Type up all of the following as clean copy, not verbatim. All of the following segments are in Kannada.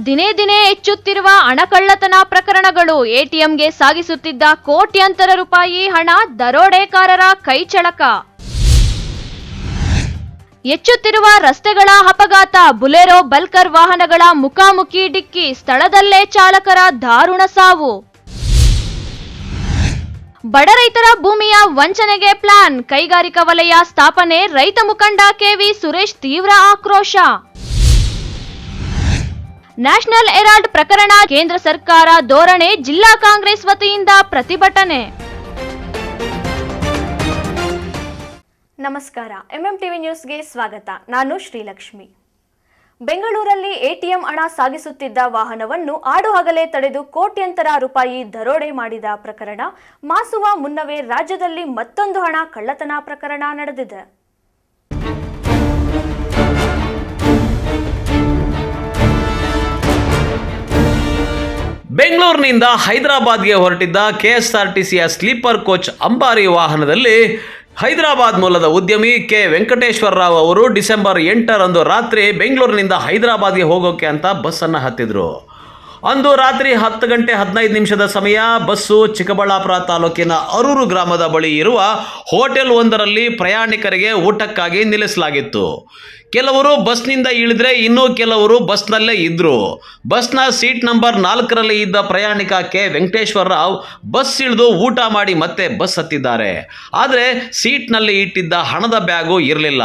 ದಿನೇ ದಿನೇ ಹೆಚ್ಚುತ್ತಿರುವ ಹಣ ಕಳ್ಳತನ ಪ್ರಕರಣಗಳು. ಎಟಿಎಂಗೆ ಸಾಗಿಸುತ್ತಿದ್ದ ಕೋಟ್ಯಾಂತರ ರೂಪಾಯಿ ಹಣ ದರೋಡೆಕಾರರ ಕೈಚಳಕ. ಹೆಚ್ಚುತ್ತಿರುವ ರಸ್ತೆಗಳ ಅಪಘಾತ. ಬುಲೆರೋ ಬಲ್ಕರ್ ವಾಹನಗಳ ಮುಖಾಮುಖಿ ಡಿಕ್ಕಿ. ಸ್ಥಳದಲ್ಲೇ ಚಾಲಕರ ದಾರುಣ ಸಾವು. ಬಡ ರೈತರ ಭೂಮಿಯ ವಂಚನೆಗೆ ಪ್ಲಾನ್. ಕೈಗಾರಿಕಾ ವಲಯ ಸ್ಥಾಪನೆ. ರೈತ ಮುಖಂಡ ಕೆವಿ ಸುರೇಶ್ ತೀವ್ರ ಆಕ್ರೋಶ. ನ್ಯಾಷನಲ್ ಹೆರಾಲ್ಡ್ ಪ್ರಕರಣ. ಕೇಂದ್ರ ಸರ್ಕಾರ ಧೋರಣೆ. ಜಿಲ್ಲಾ ಕಾಂಗ್ರೆಸ್ ವತಿಯಿಂದ ಪ್ರತಿಭಟನೆ. ನಮಸ್ಕಾರ, ಎಂಎಂಟಿವಿ ನ್ಯೂಸ್ಗೆ ಸ್ವಾಗತ. ನಾನು ಶ್ರೀಲಕ್ಷ್ಮಿ. ಬೆಂಗಳೂರಲ್ಲಿ ಎಟಿಎಂ ಹಣ ಸಾಗಿಸುತ್ತಿದ್ದ ವಾಹನವನ್ನು ಆಡುಹಗಲೇ ತಡೆದು ಕೋಟ್ಯಂತರ ರೂಪಾಯಿ ದರೋಡೆ ಮಾಡಿದ ಪ್ರಕರಣ. ಮಾಸುವ ಮುನ್ನವೇ ರಾಜ್ಯದಲ್ಲಿ ಮತ್ತೊಂದು ಹಣ ಕಳ್ಳತನ ಪ್ರಕರಣ ನಡೆದಿದೆ. ಬೆಂಗಳೂರಿನಿಂದ ಹೈದರಾಬಾದ್ಗೆ ಹೊರಟಿದ್ದ ಕೆಎಸ್ಆರ್ಟಿಸಿಯ ಸ್ಲೀಪರ್ ಕೋಚ್ ಅಂಬಾರಿ ವಾಹನದಲ್ಲಿ ಹೈದರಾಬಾದ್ ಮೂಲದ ಉದ್ಯಮಿ ಕೆ ವೆಂಕಟೇಶ್ವರ ರಾವ್ ಅವರು ಡಿಸೆಂಬರ್ 8ರಂದು ರಾತ್ರಿ ಬೆಂಗಳೂರಿನಿಂದ ಹೈದರಾಬಾದ್ಗೆ ಹೋಗೋಕೆ ಅಂತ ಬಸ್ಸನ್ನು ಹತ್ತಿದ್ರು. ಅಂದು ರಾತ್ರಿ 10 ಗಂಟೆ 15 ನಿಮಿಷದ ಸಮಯ ಬಸ್ಸು ಚಿಕ್ಕಬಳ್ಳಾಪುರ ತಾಲೂಕಿನ ಅರೂರು ಗ್ರಾಮದ ಬಳಿ ಇರುವ ಹೋಟೆಲ್ ಒಂದರಲ್ಲಿ ಪ್ರಯಾಣಿಕರಿಗೆ ಊಟಕ್ಕಾಗಿ ನಿಲ್ಲಿಸಲಾಗಿತ್ತು. ಕೆಲವರು ಬಸ್ನಿಂದ ಇಳಿದ್ರೆ ಇನ್ನೂ ಕೆಲವರು ಬಸ್ನಲ್ಲೇ ಇದ್ರು. ಬಸ್ನ ಸೀಟ್ ನಂಬರ್ 4ರಲ್ಲಿ ಇದ್ದ ಪ್ರಯಾಣಿಕ ಕೆ ವೆಂಕಟೇಶ್ವರ ರಾವ್ ಬಸ್ ಇಳಿದು ಊಟ ಮಾಡಿ ಮತ್ತೆ ಬಸ್ ಹತ್ತಿದ್ದಾರೆ. ಆದರೆ ಸೀಟ್ನಲ್ಲಿ ಇಟ್ಟಿದ್ದ ಹಣದ ಬ್ಯಾಗು ಇರಲಿಲ್ಲ.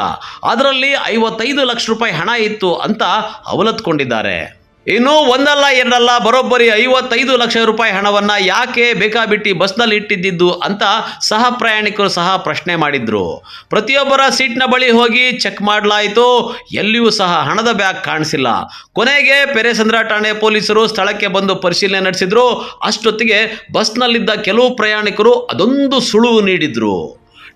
ಅದರಲ್ಲಿ 55 ಲಕ್ಷ ರೂಪಾಯಿ ಹಣ ಇತ್ತು ಅಂತ ಅವಲತ್ಕೊಂಡಿದ್ದಾರೆ. ಇನ್ನು ಒಂದಲ್ಲ ಎರಡಲ್ಲ ಬರೋಬ್ಬರಿ 55 ಲಕ್ಷ ರೂಪಾಯಿ ಹಣವನ್ನು ಯಾಕೆ ಬೇಕಾಬಿಟ್ಟಿ ಬಸ್ನಲ್ಲಿ ಇಟ್ಟಿದ್ದು ಅಂತ ಸಹ ಪ್ರಯಾಣಿಕರು ಸಹ ಪ್ರಶ್ನೆ ಮಾಡಿದ್ರು. ಪ್ರತಿಯೊಬ್ಬರ ಸೀಟ್ನ ಬಳಿ ಹೋಗಿ ಚೆಕ್ ಮಾಡಲಾಯಿತು. ಎಲ್ಲಿಯೂ ಸಹ ಹಣದ ಬ್ಯಾಗ್ ಕಾಣಿಸಿಲ್ಲ. ಕೊನೆಗೆ ಪೆರೇಸಂದ್ರ ಠಾಣೆ ಪೊಲೀಸರು ಸ್ಥಳಕ್ಕೆ ಬಂದು ಪರಿಶೀಲನೆ ನಡೆಸಿದ್ರು. ಅಷ್ಟೊತ್ತಿಗೆ ಬಸ್ನಲ್ಲಿದ್ದ ಕೆಲವು ಪ್ರಯಾಣಿಕರು ಅದೊಂದು ಸುಳುವು ನೀಡಿದ್ರು.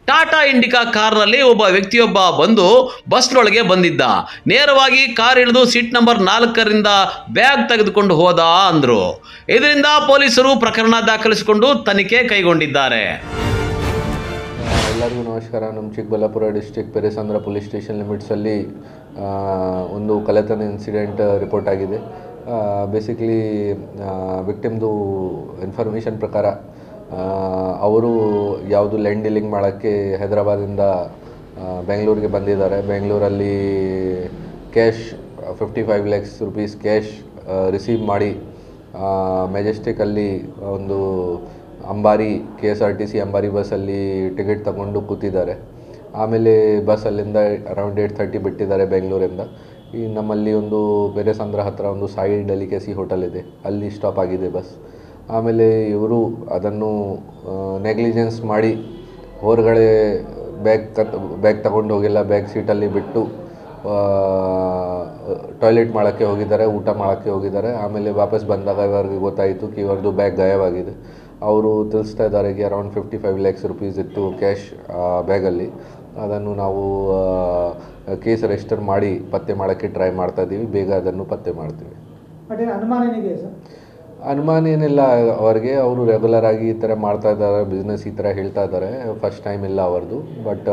ಟಾಟಾ ಇಂಡಿಕಾ ಕಾರ್ನಲ್ಲಿ ಒಬ್ಬ ವ್ಯಕ್ತಿಯೊಬ್ಬ ಬಂದು ಬಸ್ನೊಳಗೆ ಬಂದಿದ್ದ. ನೇರವಾಗಿ ಕಾರ್ ಇಳಿದು ಸೀಟ್ ನಂಬರ್ 4ರಿಂದ ಬ್ಯಾಗ್ ತೆಗೆದುಕೊಂಡು ಹೋದ ಅಂದರು. ಇದರಿಂದ ಪೊಲೀಸರು ಪ್ರಕರಣ ದಾಖಲಿಸಿಕೊಂಡು ತನಿಖೆ ಕೈಗೊಂಡಿದ್ದಾರೆ. ಎಲ್ಲರಿಗೂ ನಮಸ್ಕಾರ. ನಮ್ಮ Chikkaballapura district Peresandra police station ಲಿಮಿಟ್ಸಲ್ಲಿ ಒಂದು ಕಳ್ಳತನ ಇನ್ಸಿಡೆಂಟ್ ರಿಪೋರ್ಟ್ ಆಗಿದೆ. ಬೇಸಿಕಲಿ ವಿಕ್ಟಿಮ್ದು ಇನ್ಫಾರ್ಮೇಷನ್ ಪ್ರಕಾರ ಅವರು ಯಾವುದು ಲ್ಯಾಂಡ್ ಡೀಲಿಂಗ್ ಮಾಡೋಕ್ಕೆ ಹೈದರಾಬಾದಿಂದ ಬೆಂಗಳೂರಿಗೆ ಬಂದಿದ್ದಾರೆ. ಬೆಂಗಳೂರಲ್ಲಿ cash 55 lakhs rupees cash receive ಮಾಡಿ ಮೆಜೆಸ್ಟಿಕಲ್ಲಿ ಒಂದು ಅಂಬಾರಿ KSRTC ಅಂಬಾರಿ ಬಸ್ಸಲ್ಲಿ ಟಿಕೆಟ್ ತಗೊಂಡು ಕೂತಿದ್ದಾರೆ. ಆಮೇಲೆ ಬಸ್ಸಲ್ಲಿಂದ ಅರೌಂಡ್ 8:30 ಬಿಟ್ಟಿದ್ದಾರೆ ಬೆಂಗಳೂರಿಂದ. ಈ ನಮ್ಮಲ್ಲಿ ಒಂದು ಪೆರೇಸಂದ್ರ ಹತ್ತಿರ ಒಂದು ಸಾಯಿ ಡೆಲಿಕಸಿ ಹೋಟೆಲ್ ಇದೆ, ಅಲ್ಲಿ ಸ್ಟಾಪ್ ಆಗಿದೆ ಬಸ್. ಆಮೇಲೆ ಇವರು ಅದನ್ನು ನೆಗ್ಲಿಜೆನ್ಸ್ ಮಾಡಿ ಹೊರಗಡೆ ಬ್ಯಾಗ್ ತಗೊಂಡು ಹೋಗಿಲ್ಲ, ಬ್ಯಾಗ್ ಸೀಟಲ್ಲಿ ಬಿಟ್ಟು ಟಾಯ್ಲೆಟ್ ಮಾಡೋಕ್ಕೆ ಹೋಗಿದ್ದಾರೆ, ಊಟ ಮಾಡೋಕ್ಕೆ ಹೋಗಿದ್ದಾರೆ. ಆಮೇಲೆ ವಾಪಸ್ ಬಂದಾಗ ಇವರಿಗೆ ಗೊತ್ತಾಯಿತು ಕಿ ಇವ್ರದ್ದು ಬ್ಯಾಗ್ ಗಾಯವಾಗಿದೆ. ಅವರು ತಿಳಿಸ್ತಾ ಇದ್ದಾರೆ ಕಿ ಅರೌಂಡ್ 55 ಲ್ಯಾಕ್ಸ್ ರುಪೀಸ್ ಇತ್ತು ಕ್ಯಾಶ್ ಬ್ಯಾಗಲ್ಲಿ. ಅದನ್ನು ನಾವು ಕೇಸ್ ರಿಜಿಸ್ಟರ್ ಮಾಡಿ ಪತ್ತೆ ಮಾಡೋಕ್ಕೆ ಟ್ರೈ ಮಾಡ್ತಾಯಿದ್ದೀವಿ. ಬೇಗ ಅದನ್ನು ಪತ್ತೆ ಮಾಡ್ತೀವಿ. ಅನುಮಾನ ಏನಿಲ್ಲ ಅವ್ರಿಗೆ. ಅವರು ರೆಗ್ಯುಲರ್ ಆಗಿ ಈ ಥರ ಮಾಡ್ತಾ ಇದ್ದಾರೆ, ಬಿಸ್ನೆಸ್ ಈ ಥರ ಹೇಳ್ತಾ ಇದ್ದಾರೆ. ಫಸ್ಟ್ ಟೈಮ್ ಇಲ್ಲ ಅವ್ರದ್ದು. ಬಟ್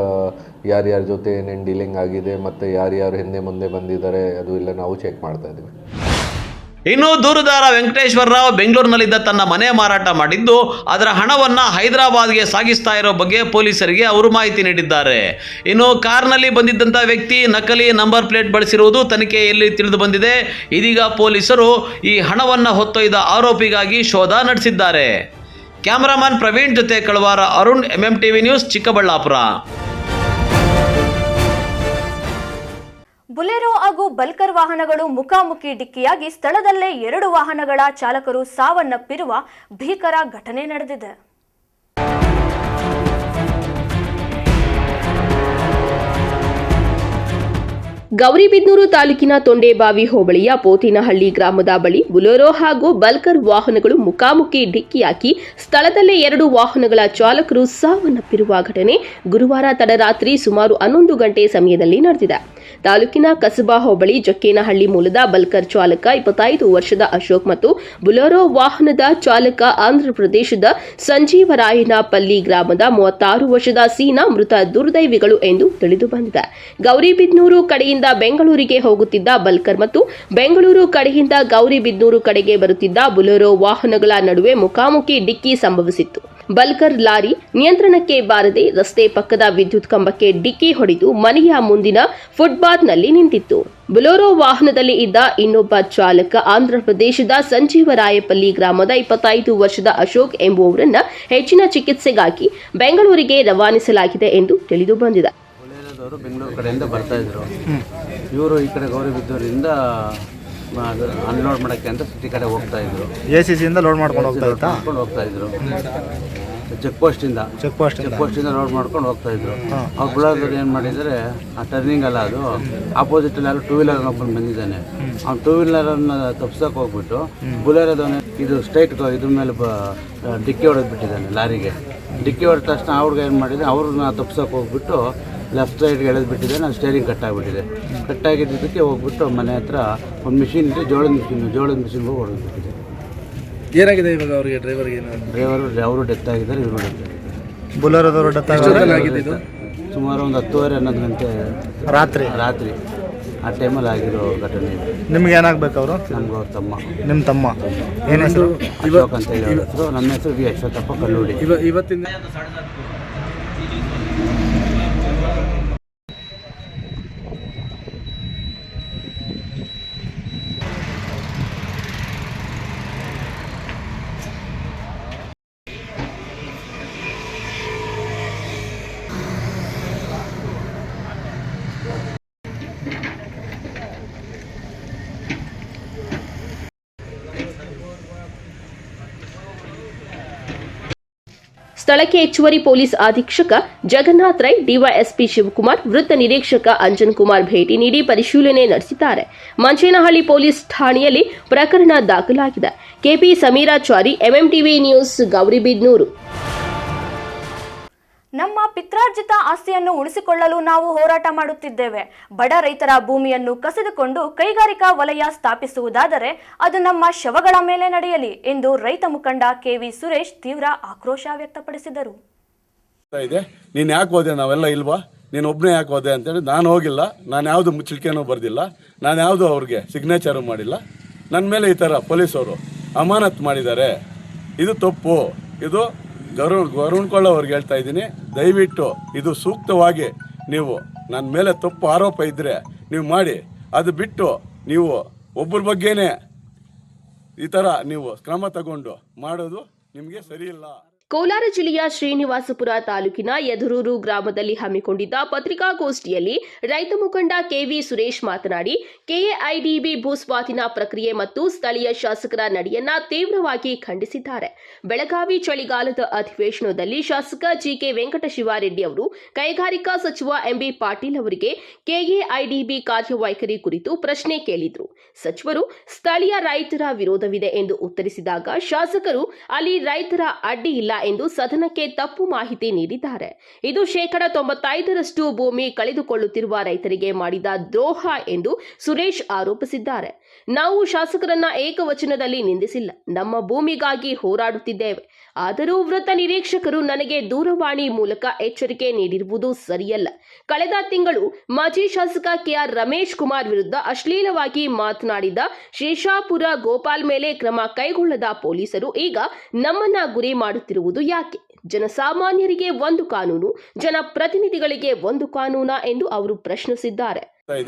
ಯಾರ್ಯಾರ ಜೊತೆ ಏನೇನು ಡೀಲಿಂಗ್ ಆಗಿದೆ ಮತ್ತು ಯಾರ್ಯಾರು ಹಿಂದೆ ಮುಂದೆ ಬಂದಿದ್ದಾರೆ ಅದು ಎಲ್ಲ ನಾವು ಚೆಕ್ ಮಾಡ್ತಾ ಇದ್ದೀವಿ. ಇನ್ನು ದೂರುದಾರ ವೆಂಕಟೇಶ್ವರ ರಾವ್ ಬೆಂಗಳೂರಿನಲ್ಲಿದ್ದ ತನ್ನ ಮನೆ ಮಾರಾಟ ಮಾಡಿದ್ದು ಅದರ ಹಣವನ್ನು ಹೈದರಾಬಾದ್ಗೆ ಸಾಗಿಸ್ತಾ ಇರೋ ಬಗ್ಗೆ ಪೊಲೀಸರಿಗೆ ಅವರು ಮಾಹಿತಿ ನೀಡಿದ್ದಾರೆ. ಇನ್ನು ಕಾರ್ನಲ್ಲಿ ಬಂದಿದ್ದಂಥ ವ್ಯಕ್ತಿ ನಕಲಿ ನಂಬರ್ ಪ್ಲೇಟ್ ಬಳಸಿರುವುದು ತನಿಖೆಯಲ್ಲಿ ತಿಳಿದು ಬಂದಿದೆ. ಇದೀಗ ಪೊಲೀಸರು ಈ ಹಣವನ್ನು ಹೊತ್ತೊಯ್ದ ಆರೋಪಿಗಾಗಿ ಶೋಧ ನಡೆಸಿದ್ದಾರೆ. ಕ್ಯಾಮರಾಮನ್ ಪ್ರವೀಣ್ ಜೊತೆ ಕಳವಾರ ಅರುಣ್, ಎಂಎಂಟಿವಿ ನ್ಯೂಸ್, ಚಿಕ್ಕಬಳ್ಳಾಪುರ. ಬುಲೆರೋ ಹಾಗೂ ಬಲ್ಕರ್ ವಾಹನಗಳು ಮುಖಾಮುಖಿ ಡಿಕ್ಕಿಯಾಗಿ ಸ್ಥಳದಲ್ಲೇ 2 ವಾಹನಗಳ ಚಾಲಕರು ಸಾವನ್ನಪ್ಪಿರುವ ಭೀಕರ ಘಟನೆ ನಡೆದಿದೆ. ಗೌರಿಬಿದನೂರು ತಾಲೂಕಿನ ತೊಂಡೇಬಾವಿ ಹೋಬಳಿಯ ಪೋತಿನಹಳ್ಳಿ ಗ್ರಾಮದ ಬಳಿ ಬುಲೆರೋ ಹಾಗೂ ಬಲ್ಕರ್ ವಾಹನಗಳು ಮುಖಾಮುಖಿ ಡಿಕ್ಕಿಯಾಗಿ ಸ್ಥಳದಲ್ಲೇ 2 ವಾಹನಗಳ ಚಾಲಕರು ಸಾವನ್ನಪ್ಪಿರುವ ಘಟನೆ ಗುರುವಾರ ತಡರಾತ್ರಿ ಸುಮಾರು 11 ಗಂಟೆ ಸಮಯದಲ್ಲಿ ನಡೆದಿದೆ. ತಾಲೂಕಿನ ಕಸಬಾ ಹೋಬಳಿ ಜಕ್ಕೇನಹಳ್ಳಿ ಮೂಲದ ಬಲ್ಕರ್ ಚಾಲಕ 25 ವರ್ಷದ ಅಶೋಕ್ ಮತ್ತು ಬುಲೆರೋ ವಾಹನದ ಚಾಲಕ ಆಂಧ್ರಪ್ರದೇಶದ ಸಂಜೀವರಾಯನಪಲ್ಲಿ ಗ್ರಾಮದ 36 ವರ್ಷದ ಸೀನಾ ಮೃತ ದುರ್ದೈವಿಗಳು ಎಂದು ತಿಳಿದುಬಂದಿದೆ. ಗೌರಿಬಿದನೂರು ಕಡೆಯಿಂದ ಕಡೆಯಿಂದ ಬೆಂಗಳೂರಿಗೆ ಹೋಗುತ್ತಿದ್ದ ಬಲ್ಕರ್ ಮತ್ತು ಬೆಂಗಳೂರು ಕಡೆಯಿಂದ ಗೌರಿಬಿದನೂರು ಕಡೆಗೆ ಬರುತ್ತಿದ್ದ ಬುಲೆರೋ ವಾಹನಗಳ ನಡುವೆ ಮುಖಾಮುಖಿ ಡಿಕ್ಕಿ ಸಂಭವಿಸಿತ್ತು. ಬಲ್ಕರ್ ಲಾರಿ ನಿಯಂತ್ರಣಕ್ಕೆ ಬಾರದೆ ರಸ್ತೆ ಪಕ್ಕದ ವಿದ್ಯುತ್ ಕಂಬಕ್ಕೆ ಡಿಕ್ಕಿ ಹೊಡೆದು ಮನೆಯ ಮುಂದಿನ ಫುಟ್ಪಾತ್ನಲ್ಲಿ ನಿಂತಿತ್ತು. ಬುಲೆರೋ ವಾಹನದಲ್ಲಿ ಇದ್ದ ಇನ್ನೊಬ್ಬ ಚಾಲಕ ಆಂಧ್ರಪ್ರದೇಶದ ಸಂಜೀವರಾಯಪಲ್ಲಿ ಗ್ರಾಮದ 25 ವರ್ಷದ ಅಶೋಕ್ ಎಂಬುವವರನ್ನ ಹೆಚ್ಚಿನ ಚಿಕಿತ್ಸೆಗಾಗಿ ಬೆಂಗಳೂರಿಗೆ ರವಾನಿಸಲಾಗಿದೆ ಎಂದು ತಿಳಿದು ಬಂದಿದೆ. ಬುಲೆರೋದವರು ಬೆಂಗಳೂರು ಕಡೆಯಿಂದ ಬರ್ತಾ ಇದ್ರು. ಇವರು ಈ ಕಡೆ ಗೌರಿಬಿದೂರಿಂದ ಅನ್ಲೋಡ್ ಮಾಡೋಕ್ಕೆ ಅಂತ ಸಿಟಿ ಕಡೆ ಹೋಗ್ತಾ ಇದ್ರು. ACC-ಯಿಂದ ಲೋಡ್ ಮಾಡ್ಕೊಂಡು ಹೋಗ್ತಾ ಇದ್ರು. ಚೆಕ್ ಪೋಸ್ಟಿಂದ ಲೋಡ್ ಮಾಡ್ಕೊಂಡು ಹೋಗ್ತಾ ಇದ್ರು. ಅವ್ರು ಬುಲೆರೋದವ್ರು ಏನು ಮಾಡಿದರೆ ಆ ಟರ್ನಿಂಗ್ ಅಲ್ಲ, ಅದು ಆಪೋಸಿಟಲ್ಲಿ ಯಾರು ಟೂ ವೀಲರ್ ಒಬ್ಬನು ಬಂದಿದ್ದಾನೆ. ಅವ್ನು ಟೂ ವೀಲರನ್ನು ತಪ್ಸಕ್ಕೆ ಹೋಗ್ಬಿಟ್ಟು ಬುಲೆರೋದವನೇ ಇದು ಸ್ಟ್ರೈಟ್ ಇದ್ರ ಮೇಲೆ ಡಿಕ್ಕಿ ಹೊಡೆದ್ಬಿಟ್ಟಿದ್ದಾನೆ. ಲಾರಿಗೆ ಡಿಕ್ಕಿ ಹೊಡೆದ ತಕ್ಷಣ ಅವ್ರಿಗೆ ಏನು ಮಾಡಿದೆ, ಅವ್ರನ್ನ ತಪ್ಸಕ್ಕೆ ಹೋಗ್ಬಿಟ್ಟು ಲೆಫ್ಟ್ ಸೈಡ್ಗೆ ಎಳೆದ್ಬಿಟ್ಟಿದೆ. ನಾನು ಸ್ಟೇರಿಂಗ್ ಕಟ್ಟಾಗಿಬಿಟ್ಟಿದೆ. ಕಟ್ಟಾಗಿದ್ದಕ್ಕೆ ಹೋಗ್ಬಿಟ್ಟು ಮನೆ ಹತ್ರ ಒಂದು ಮಿಷಿನ್ ಇದೆ, ಜೋಳದ ಮಿಷಿನ್ಗೆ ಹೊಡೆದ್ಬಿಟ್ಟಿದೆ. ಏನಾಗಿದೆ ಇವಾಗ ಅವರಿಗೆ ಡ್ರೈವರ್ಗೆ? ಅವರು ಡೆತ್ ಆಗಿದ್ದಾರೆ, ಇವರು ಡೆತ್ ಆಗಿದ್ದಾರೆ. ಬುಲೆರೋದವರು ಡೆತ್ ಆಗಿದ್ದು ಸುಮಾರು ಒಂದು 10:30-11 ಗಂಟೆ ರಾತ್ರಿ ಆ ಟೈಮಲ್ಲಿ ಆಗಿರೋ ಘಟನೆ ಇದೆ. ನಿಮ್ಗೆ ಏನಾಗಬೇಕು ಅವರು? ನಮ್ಗೆ ಅವ್ರ ತಮ್ಮ. ನಿಮ್ಮ ತಮ್ಮ ಏನು ಹೆಸರು? ಅಶೋಕ್ ಅಂತ ಹೇಳಿ ಹೆಸರು. ನಮ್ಮ ಹೆಸರು ವಿ ಅಶ್ವಥಪ್ಪ ಕಲ್ಲೂಡಿ. ಇವತ್ತಿನ ಸ್ಥಳಕ್ಕೆ ಹೆಚ್ಚುವರಿ ಪೊಲೀಸ್ ಅಧೀಕ್ಷಕ ಜಗನ್ನಾಥ್ ರೈ, ಡಿವೈಎಸ್ಪಿ ಶಿವಕುಮಾರ್, ವೃತ್ತ ನಿರೀಕ್ಷಕ ಅಂಜನ್ ಕುಮಾರ್ ಭೇಟಿ ನೀಡಿ ಪರಿಶೀಲನೆ ನಡೆಸಿದ್ದಾರೆ. ಮಂಚೇನಹಳ್ಳಿ ಪೊಲೀಸ್ ಠಾಣೆಯಲ್ಲಿ ಪ್ರಕರಣ ದಾಖಲಾಗಿದೆ. KP Sameerachari, MMTV news, Gauribidanur. ನಮ್ಮ ಪಿತ್ರಾರ್ಜಿತ ಆಸ್ತಿಯನ್ನು ಉಳಿಸಿಕೊಳ್ಳಲು ನಾವು ಹೋರಾಟ ಮಾಡುತ್ತಿದ್ದೇವೆ. ಬಡ ರೈತರ ಭೂಮಿಯನ್ನು ಕಸಿದುಕೊಂಡು ಕೈಗಾರಿಕಾ ವಲಯ ಸ್ಥಾಪಿಸುವುದಾದರೆ ಅದು ನಮ್ಮ ಶವಗಳ ಮೇಲೆ ನಡೆಯಲಿ ಎಂದು ರೈತ ಮುಖಂಡ ಕೆವಿ ಸುರೇಶ್ ತೀವ್ರ ಆಕ್ರೋಶ ವ್ಯಕ್ತಪಡಿಸಿದರು. ನೀನು ಯಾಕೆ ಹೋದೆ, ನಾವೆಲ್ಲ ಇಲ್ವಾ, ನೀನು ಒಬ್ಬನೇ ಯಾಕೆ ಹೋದೆ ಅಂತೇಳಿ ನಾನು ಹೋಗಿಲ್ಲ. ನಾನು ಯಾವುದು ಮುಚ್ಚಳಿಕೆನೂ ಬರೆದಿಲ್ಲ, ನಾನು ಯಾವುದು ಅವ್ರಿಗೆ ಸಿಗ್ನೇಚರು ಮಾಡಿಲ್ಲ. ನನ್ನ ಮೇಲೆ ಈ ಥರ ಪೊಲೀಸವರು ಅಮಾನತ್ ಮಾಡಿದ್ದಾರೆ. ಇದು ತಪ್ಪು. ಇದು ಗರುಣ್ಕೊಳ್ಳ ಅವ್ರಿಗೆ ಹೇಳ್ತಾ ಇದ್ದೀನಿ, ದಯವಿಟ್ಟು ಇದು ಸೂಕ್ತವಾಗಿ ನೀವು ನನ್ನ ಮೇಲೆ ತಪ್ಪು ಆರೋಪ ಇದ್ದರೆ ನೀವು ಮಾಡಿ. ಅದು ಬಿಟ್ಟು ನೀವು ಒಬ್ಬರ ಬಗ್ಗೆನೇ ಈ ಥರ ನೀವು ಕ್ರಮ ತಗೊಂಡು ಮಾಡೋದು ನಿಮಗೆ ಸರಿಯಿಲ್ಲ. ಕೋಲಾರ ಜಿಲ್ಲೆಯ ಶ್ರೀನಿವಾಸಪುರ ತಾಲೂಕಿನ ಯಧರೂರು ಗ್ರಾಮದಲ್ಲಿ ಹಮ್ಮಿಕೊಂಡಿದ್ದ ಪತ್ರಿಕಾಗೋಷ್ಠಿಯಲ್ಲಿ ರೈತ ಮುಖಂಡ ಕೆವಿ ಸುರೇಶ್ ಮಾತನಾಡಿ, ಕೆಎಐಡಿಬಿ ಭೂಸ್ವಾಧೀನ ಪ್ರಕ್ರಿಯೆ ಮತ್ತು ಸ್ಥಳೀಯ ಶಾಸಕರ ನಡೆಯನ್ನ ತೀವ್ರವಾಗಿ ಖಂಡಿಸಿದ್ದಾರೆ. ಬೆಳಗಾವಿ ಚಳಿಗಾಲದ ಅಧಿವೇಶನದಲ್ಲಿ ಶಾಸಕ ಜಿಕೆ ವೆಂಕಟಶಿವಾರೆಡ್ಡಿ ಅವರು ಕೈಗಾರಿಕಾ ಸಚಿವ ಎಂಬಿ ಪಾಟೀಲ್ ಅವರಿಗೆ ಕೆಎಐಡಿಬಿ ಕಾರ್ಯವೈಖರಿ ಕುರಿತು ಪ್ರಶ್ನೆ ಕೇಳಿದ್ರು. ಸಚಿವರು ಸ್ಥಳೀಯ ರೈತರ ವಿರೋಧವಿದೆ ಎಂದು ಉತ್ತರಿಸಿದಾಗ ಶಾಸಕರು ಅಲ್ಲಿ ರೈತರ ಅಡ್ಡಿ ಇಲ್ಲ ಎಂದು ಸದನಕ್ಕೆ ತಪ್ಪು ಮಾಹಿತಿ ನೀಡಿದ್ದಾರೆ. ಇದು 95% ಭೂಮಿ ಕಳೆದುಕೊಳ್ಳುತ್ತಿರುವ ರೈತರಿಗೆ ಮಾಡಿದ ದ್ರೋಹ ಎಂದು ಸುರೇಶ್ ಆರೋಪಿಸಿದ್ದಾರೆ. ನಾವು ಶಾಸಕರನ್ನ ಏಕವಚನದಲ್ಲಿ ನಿಂದಿಸಿಲ್ಲ, ನಮ್ಮ ಭೂಮಿಗಾಗಿ ಹೋರಾಡುತ್ತಿದ್ದೇವೆ. ಆದರೂ ವೃತ್ತ ನಿರೀಕ್ಷಕರು ನನಗೆ ದೂರವಾಣಿ ಮೂಲಕ ಎಚ್ಚರಿಕೆ ನೀಡಿರುವುದು ಸರಿಯಲ್ಲ. ಕಳೆದ ತಿಂಗಳು ಮಾಜಿ ಶಾಸಕ ಕೆಆರ್ ರಮೇಶ್ ಕುಮಾರ್ ವಿರುದ್ಧ ಅಶ್ಲೀಲವಾಗಿ ಮಾತನಾಡಿದ ಶೇಷಾಪುರ ಗೋಪಾಲ್ ಮೇಲೆ ಕ್ರಮ ಕೈಗೊಳ್ಳದ ಪೊಲೀಸರು ಈಗ ನಮ್ಮನ್ನ ಗುರಿ ಮಾಡುತ್ತಿರುವುದು ಯಾಕೆ? ಜನಸಾಮಾನ್ಯರಿಗೆ ಒಂದು ಕಾನೂನು, ಜನಪ್ರತಿನಿಧಿಗಳಿಗೆ ಒಂದು ಕಾನೂನಾ ಎಂದು ಅವರು ಪ್ರಶ್ನಿಸಿದ್ದಾರೆ.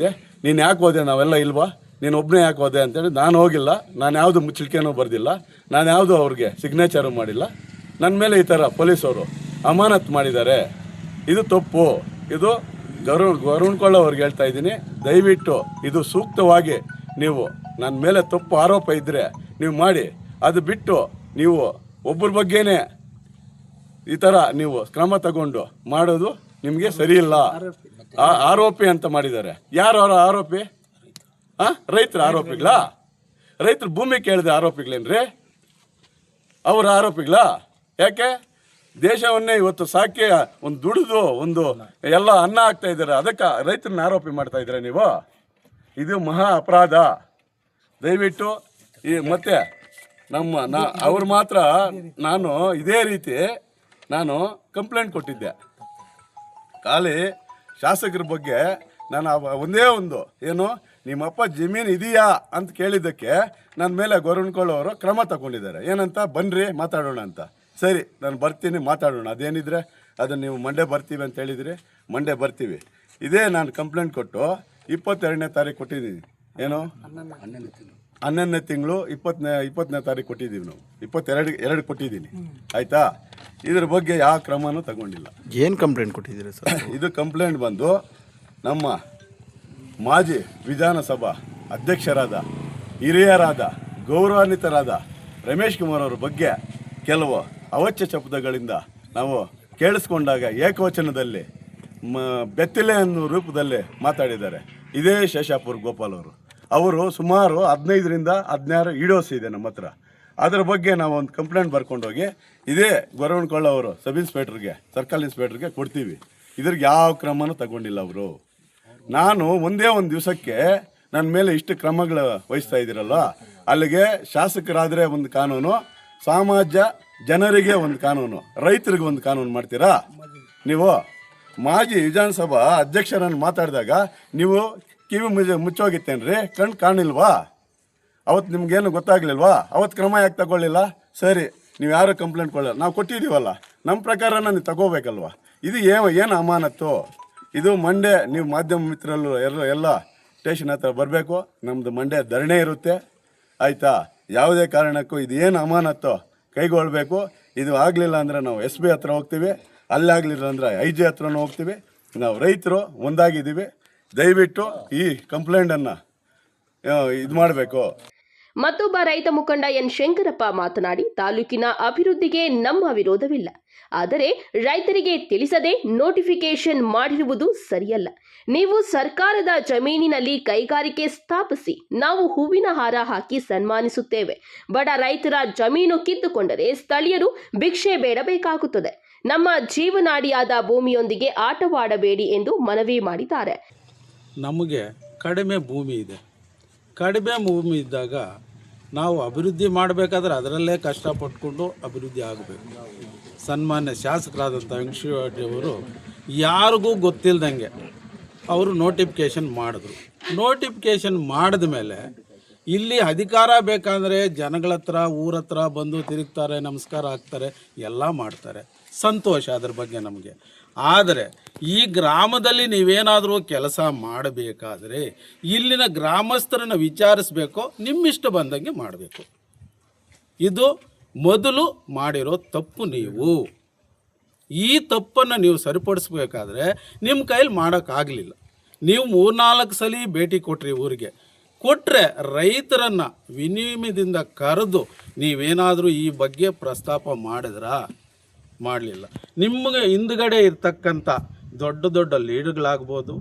ನೀನು ಯಾಕೆ ಹೋದೆ, ನಾವೆಲ್ಲ ಇಲ್ವಾ, ನೀನು ಒಬ್ಬನೇ ಯಾಕೆ ಹೋದೆ ಅಂತೇಳಿ ನಾನು ಹೋಗಿಲ್ಲ. ನಾನು ಯಾವುದು ಮುಚ್ಚಳಿಕೆನೂ ಬರೆದಿಲ್ಲ, ನಾನು ಯಾವುದು ಅವ್ರಿಗೆ ಸಿಗ್ನೇಚರು ಮಾಡಿಲ್ಲ. ನನ್ನ ಮೇಲೆ ಈ ಥರ ಪೊಲೀಸವರು ಅಮಾನತ್ ಮಾಡಿದ್ದಾರೆ. ಇದು ತಪ್ಪು. ಇದು ಗರುಣ್ಕೊಳ್ಳ ಅವ್ರಿಗೆ ಹೇಳ್ತಾ ಇದ್ದೀನಿ, ದಯವಿಟ್ಟು ಇದು ಸೂಕ್ತವಾಗಿ ನೀವು ನನ್ನ ಮೇಲೆ ತಪ್ಪು ಆರೋಪ ಇದ್ದರೆ ನೀವು ಮಾಡಿ. ಅದು ಬಿಟ್ಟು ನೀವು ಒಬ್ಬರ ಬಗ್ಗೆನೇ ಈ ಥರ ನೀವು ಕ್ರಮ ತಗೊಂಡು ಮಾಡೋದು ನಿಮಗೆ ಸರಿಯಿಲ್ಲ. ಆರೋಪಿ ಅಂತ ಮಾಡಿದ್ದಾರೆ. ಯಾರು ಅವರ ಆರೋಪಿ? ರೈತರ ಆರೋಪಿಗಳಾ? ರೈತರ ಭೂಮಿ ಕೇಳಿದ ಆರೋಪಿಗಳೇನ್ರಿ? ಅವರ ಆರೋಪಿಗಳಾ? ಯಾಕೆ ದೇಶವನ್ನೇ ಇವತ್ತು ಸಾಕಿ ಒಂದು ದುಡಿದು ಒಂದು ಎಲ್ಲ ಅನ್ನ ಹಾಕ್ತಾ ಇದ್ದಾರೆ, ಅದಕ್ಕೆ ರೈತರನ್ನ ಆರೋಪಿ ಮಾಡ್ತಾ ಇದ್ದಾರೆ ನೀವು? ಇದು ಮಹಾ ಅಪರಾಧ. ದಯವಿಟ್ಟು ಮತ್ತೆ ಅವ್ರು ಮಾತ್ರ ನಾನು ಇದೇ ರೀತಿ ನಾನು ಕಂಪ್ಲೇಂಟ್ ಕೊಟ್ಟಿದ್ದೆ. ಖಾಲಿ ಶಾಸಕರ ಬಗ್ಗೆ ನಾನು ಒಂದೇ ಒಂದು ಏನು ನಿಮ್ಮಪ್ಪ ಜಮೀನು ಇದೆಯಾ ಅಂತ ಕೇಳಿದ್ದಕ್ಕೆ ನನ್ನ ಮೇಲೆ ಗೊರವನ್ಕೊಳ್ಳೋರು ಕ್ರಮ ತಗೊಂಡಿದ್ದಾರೆ. ಏನಂತ, ಬನ್ನಿರಿ ಮಾತಾಡೋಣ ಅಂತ. ಸರಿ, ನಾನು ಬರ್ತೀನಿ, ಮಾತಾಡೋಣ. ಅದೇನಿದ್ರೆ ಅದನ್ನು ನೀವು ಮಂಡೇ ಬರ್ತೀವಿ ಅಂತ ಹೇಳಿದ್ರಿ, ಮಂಡೇ ಬರ್ತೀವಿ. ಇದೇ ನಾನು ಕಂಪ್ಲೇಂಟ್ ಕೊಟ್ಟು 22ನೇ ತಾರೀಕು ಕೊಟ್ಟಿದ್ದೀನಿ. ಏನು 11ನೇ ತಿಂಗಳು 20ನೇ ತಾರೀಕು ಕೊಟ್ಟಿದ್ದೀವಿ ನಾವು. 22 ಕೊಟ್ಟಿದ್ದೀನಿ. ಆಯಿತಾ? ಇದ್ರ ಬಗ್ಗೆ ಯಾವ ಕ್ರಮನೂ ತಗೊಂಡಿಲ್ಲ. ಏನು ಕಂಪ್ಲೇಂಟ್ ಕೊಟ್ಟಿದ್ದೀರಿ ಸರ್? ಇದು ಕಂಪ್ಲೇಂಟ್ ಬಂದು ನಮ್ಮ ಮಾಜಿ ವಿಧಾನಸಭಾ ಅಧ್ಯಕ್ಷರಾದ ಹಿರಿಯರಾದ ಗೌರವಾನ್ವಿತರಾದ ರಮೇಶ್ ಕುಮಾರ್ ಅವರ ಬಗ್ಗೆ ಕೆಲವು ಅವಾಚ್ಯ ಶಬ್ದಗಳಿಂದ ನಾವು ಕೇಳಿಸ್ಕೊಂಡಾಗ ಏಕವಚನದಲ್ಲಿ ಬೆತ್ತಲೆ ಅನ್ನೋ ರೂಪದಲ್ಲಿ ಮಾತಾಡಿದ್ದಾರೆ. ಇದೇ ಶೇಷಾಪುರ ಗೋಪಾಲ್ ಅವರು ಸುಮಾರು 15ರಿಂದ 16 ವಿಡಿಯೋಸ್ ಇದೆ ನಮ್ಮ ಹತ್ರ. ಅದರ ಬಗ್ಗೆ ನಾವು ಒಂದು ಕಂಪ್ಲೇಂಟ್ ಬರ್ಕೊಂಡೋಗಿ ಇದೇ ಗೊರವನ್ಕೊಳ್ಳ ಅವರು ಸಬ್ ಇನ್ಸ್ಪೆಕ್ಟ್ರಿಗೆ, ಸರ್ಕಲ್ ಇನ್ಸ್ಪೆಕ್ಟ್ರಿಗೆ ಕೊಡ್ತೀವಿ. ಇದ್ರಿಗೆ ಯಾವ ಕ್ರಮನೂ ತಗೊಂಡಿಲ್ಲ ಅವರು. ನಾನು ಒಂದೇ ಒಂದು ದಿವಸಕ್ಕೆ ನನ್ನ ಮೇಲೆ ಇಷ್ಟು ಕ್ರಮಗಳು ವಹಿಸ್ತಾ ಇದ್ದೀರಲ್ಲ, ಅಲ್ಲಿಗೆ ಶಾಸಕರಾದರೆ ಒಂದು ಕಾನೂನು, ಸಮಾಜ ಜನರಿಗೆ ಒಂದು ಕಾನೂನು, ರೈತರಿಗೆ ಒಂದು ಕಾನೂನು ಮಾಡ್ತೀರಾ ನೀವು? ಮಾಜಿ ವಿಧಾನಸಭಾ ಅಧ್ಯಕ್ಷರನ್ನು ಮಾತಾಡಿದಾಗ ನೀವು ಕಿವಿ ಮುಚ್ಚೋಗಿತ್ತೇನ್ರಿ? ಕಣ್ಣು ಕಾಣಿಲ್ವಾ? ಅವತ್ತು ನಿಮ್ಗೇನು ಗೊತ್ತಾಗ್ಲಿಲ್ವಾ? ಅವತ್ತು ಕ್ರಮ ಯಾಕೆ ತಗೊಳ್ಳಿಲ್ಲ? ಸರಿ, ನೀವು ಯಾರು ಕಂಪ್ಲೇಂಟ್ ಕೊಡಲ್ಲ, ನಾವು ಕೊಟ್ಟಿದ್ದೀವಲ್ಲ, ನಮ್ಮ ಪ್ರಕಾರ ನೀವು ತಗೋಬೇಕಲ್ವ? ಇದು ಏನು ಅಮಾನತ್ತು? ಇದು ಮಂಡೇ ನೀವು ಮಾಧ್ಯಮ ಮಿತ್ರರು ಎಲ್ಲ ಸ್ಟೇಷನ್ ಹತ್ರ ಬರಬೇಕು. ನಮ್ಮದು ಮಂಡೇ ಧರಣಿ ಇರುತ್ತೆ, ಆಯಿತಾ? ಯಾವುದೇ ಕಾರಣಕ್ಕೂ ಇದು ಏನು ಅಮಾನತ್ತು ಕೈಗೊಳ್ಳಬೇಕು. ಇದು ಆಗಲಿಲ್ಲ ಅಂದರೆ ನಾವು SB ಹತ್ರ ಹೋಗ್ತೀವಿ, ಅಲ್ಲಾಗಲಿಲ್ಲ ಅಂದರೆ IG ಹತ್ರನೂ ಹೋಗ್ತೀವಿ. ನಾವು ರೈತರು ಒಂದಾಗಿದ್ದೀವಿ. ದಯವಿಟ್ಟು ಈ ಕಂಪ್ಲೇಂಟನ್ನು ಇದು ಮಾಡಬೇಕು. ಮತ್ತೊಬ್ಬ ರೈತ ಮುಖಂಡ ಎನ್ ಶಂಕರಪ್ಪ ಮಾತನಾಡಿ, ತಾಲೂಕಿನ ಅಭಿವೃದ್ಧಿಗೆ ನಮ್ಮ ವಿರೋಧವಿಲ್ಲ, ಆದರೆ ರೈತರಿಗೆ ತಿಳಿಸದೆ ನೋಟಿಫಿಕೇಶನ್ ಮಾಡಿರುವುದು ಸರಿಯಲ್ಲ. ನೀವು ಸರ್ಕಾರದ ಜಮೀನಿನಲ್ಲಿ ಕೈಗಾರಿಕೆ ಸ್ಥಾಪಿಸಿ, ನಾವು ಹೂವಿನ ಹಾರ ಹಾಕಿ ಸನ್ಮಾನಿಸುತ್ತೇವೆ. ಬಡ ರೈತರ ಜಮೀನು ಕಿತ್ತುಕೊಂಡರೆ ಸ್ಥಳೀಯರು ಭಿಕ್ಷೆ ಬೇಡಬೇಕಾಗುತ್ತದೆ. ನಮ್ಮ ಜೀವನಾಡಿಯಾದ ಭೂಮಿಯೊಂದಿಗೆ ಆಟವಾಡಬೇಡಿ ಎಂದು ಮನವಿ ಮಾಡಿದ್ದಾರೆ. ನಮಗೆ ಕಡಿಮೆ ಭೂಮಿ ಇದೆ. ಕಡಿಮೆ ಭೂಮಿ ಇದ್ದಾಗ ನಾವು ಅಭಿವೃದ್ಧಿ ಮಾಡಬೇಕಾದ್ರೆ ಅದರಲ್ಲೇ ಕಷ್ಟಪಟ್ಕೊಂಡು ಅಭಿವೃದ್ಧಿ ಆಗಬೇಕು. ಸನ್ಮಾನ್ಯ ಶಾಸಕರಾದಂಥ ವೆಂಕಟೇಶ್ವರವರು ಯಾರಿಗೂ ಗೊತ್ತಿಲ್ಲದಂಗೆ ಅವರು ನೋಟಿಫಿಕೇಷನ್ ಮಾಡಿದ್ರು. ನೋಟಿಫಿಕೇಷನ್ ಮಾಡಿದ ಮೇಲೆ ಇಲ್ಲಿ ಅಧಿಕಾರ ಬೇಕಂದರೆ ಜನಗಳ ಹತ್ರ, ಊರ ಹತ್ರ ಬಂದು ತಿರುಗ್ತಾರೆ, ನಮಸ್ಕಾರ ಹಾಕ್ತಾರೆ, ಎಲ್ಲ ಮಾಡ್ತಾರೆ. ಸಂತೋಷ ಅದ್ರ ಬಗ್ಗೆ ನಮಗೆ. ಆದರೆ ಈ ಗ್ರಾಮದಲ್ಲಿ ನೀವೇನಾದರೂ ಕೆಲಸ ಮಾಡಬೇಕಾದ್ರೆ ಇಲ್ಲಿನ ಗ್ರಾಮಸ್ಥರನ್ನು ವಿಚಾರಿಸಬೇಕು, ನಿಮ್ಮಿಷ್ಟ ಬಂದಂಗೆ ಮಾಡಬೇಕು. ಇದು ಮೊದಲು ಮಾಡಿರೋ ತಪ್ಪು. ನೀವು ಈ ತಪ್ಪನ್ನು ನೀವು ಸರಿಪಡಿಸ್ಬೇಕಾದ್ರೆ ನಿಮ್ಮ ಕೈಲಿ ಮಾಡೋಕ್ಕಾಗಲಿಲ್ಲ. ನೀವು 3-4 ಸಲ ಭೇಟಿ ಕೊಟ್ರಿ ಊರಿಗೆ. ಕೊಟ್ಟರೆ ರೈತರನ್ನು ವಿನಿಮಯದಿಂದ ಕರೆದು ನೀವೇನಾದರೂ ಈ ಬಗ್ಗೆ ಪ್ರಸ್ತಾಪ ಮಾಡಿದ್ರಾ? ಮಾಡಲಿಲ್ಲ. ನಿಮಗೆ ಹಿಂದುಗಡೆ ಇರ್ತಕ್ಕಂಥ ದೊಡ್ಡ ದೊಡ್ಡ ಲೀಡರ್ಗಳಾಗ್ಬೋದು,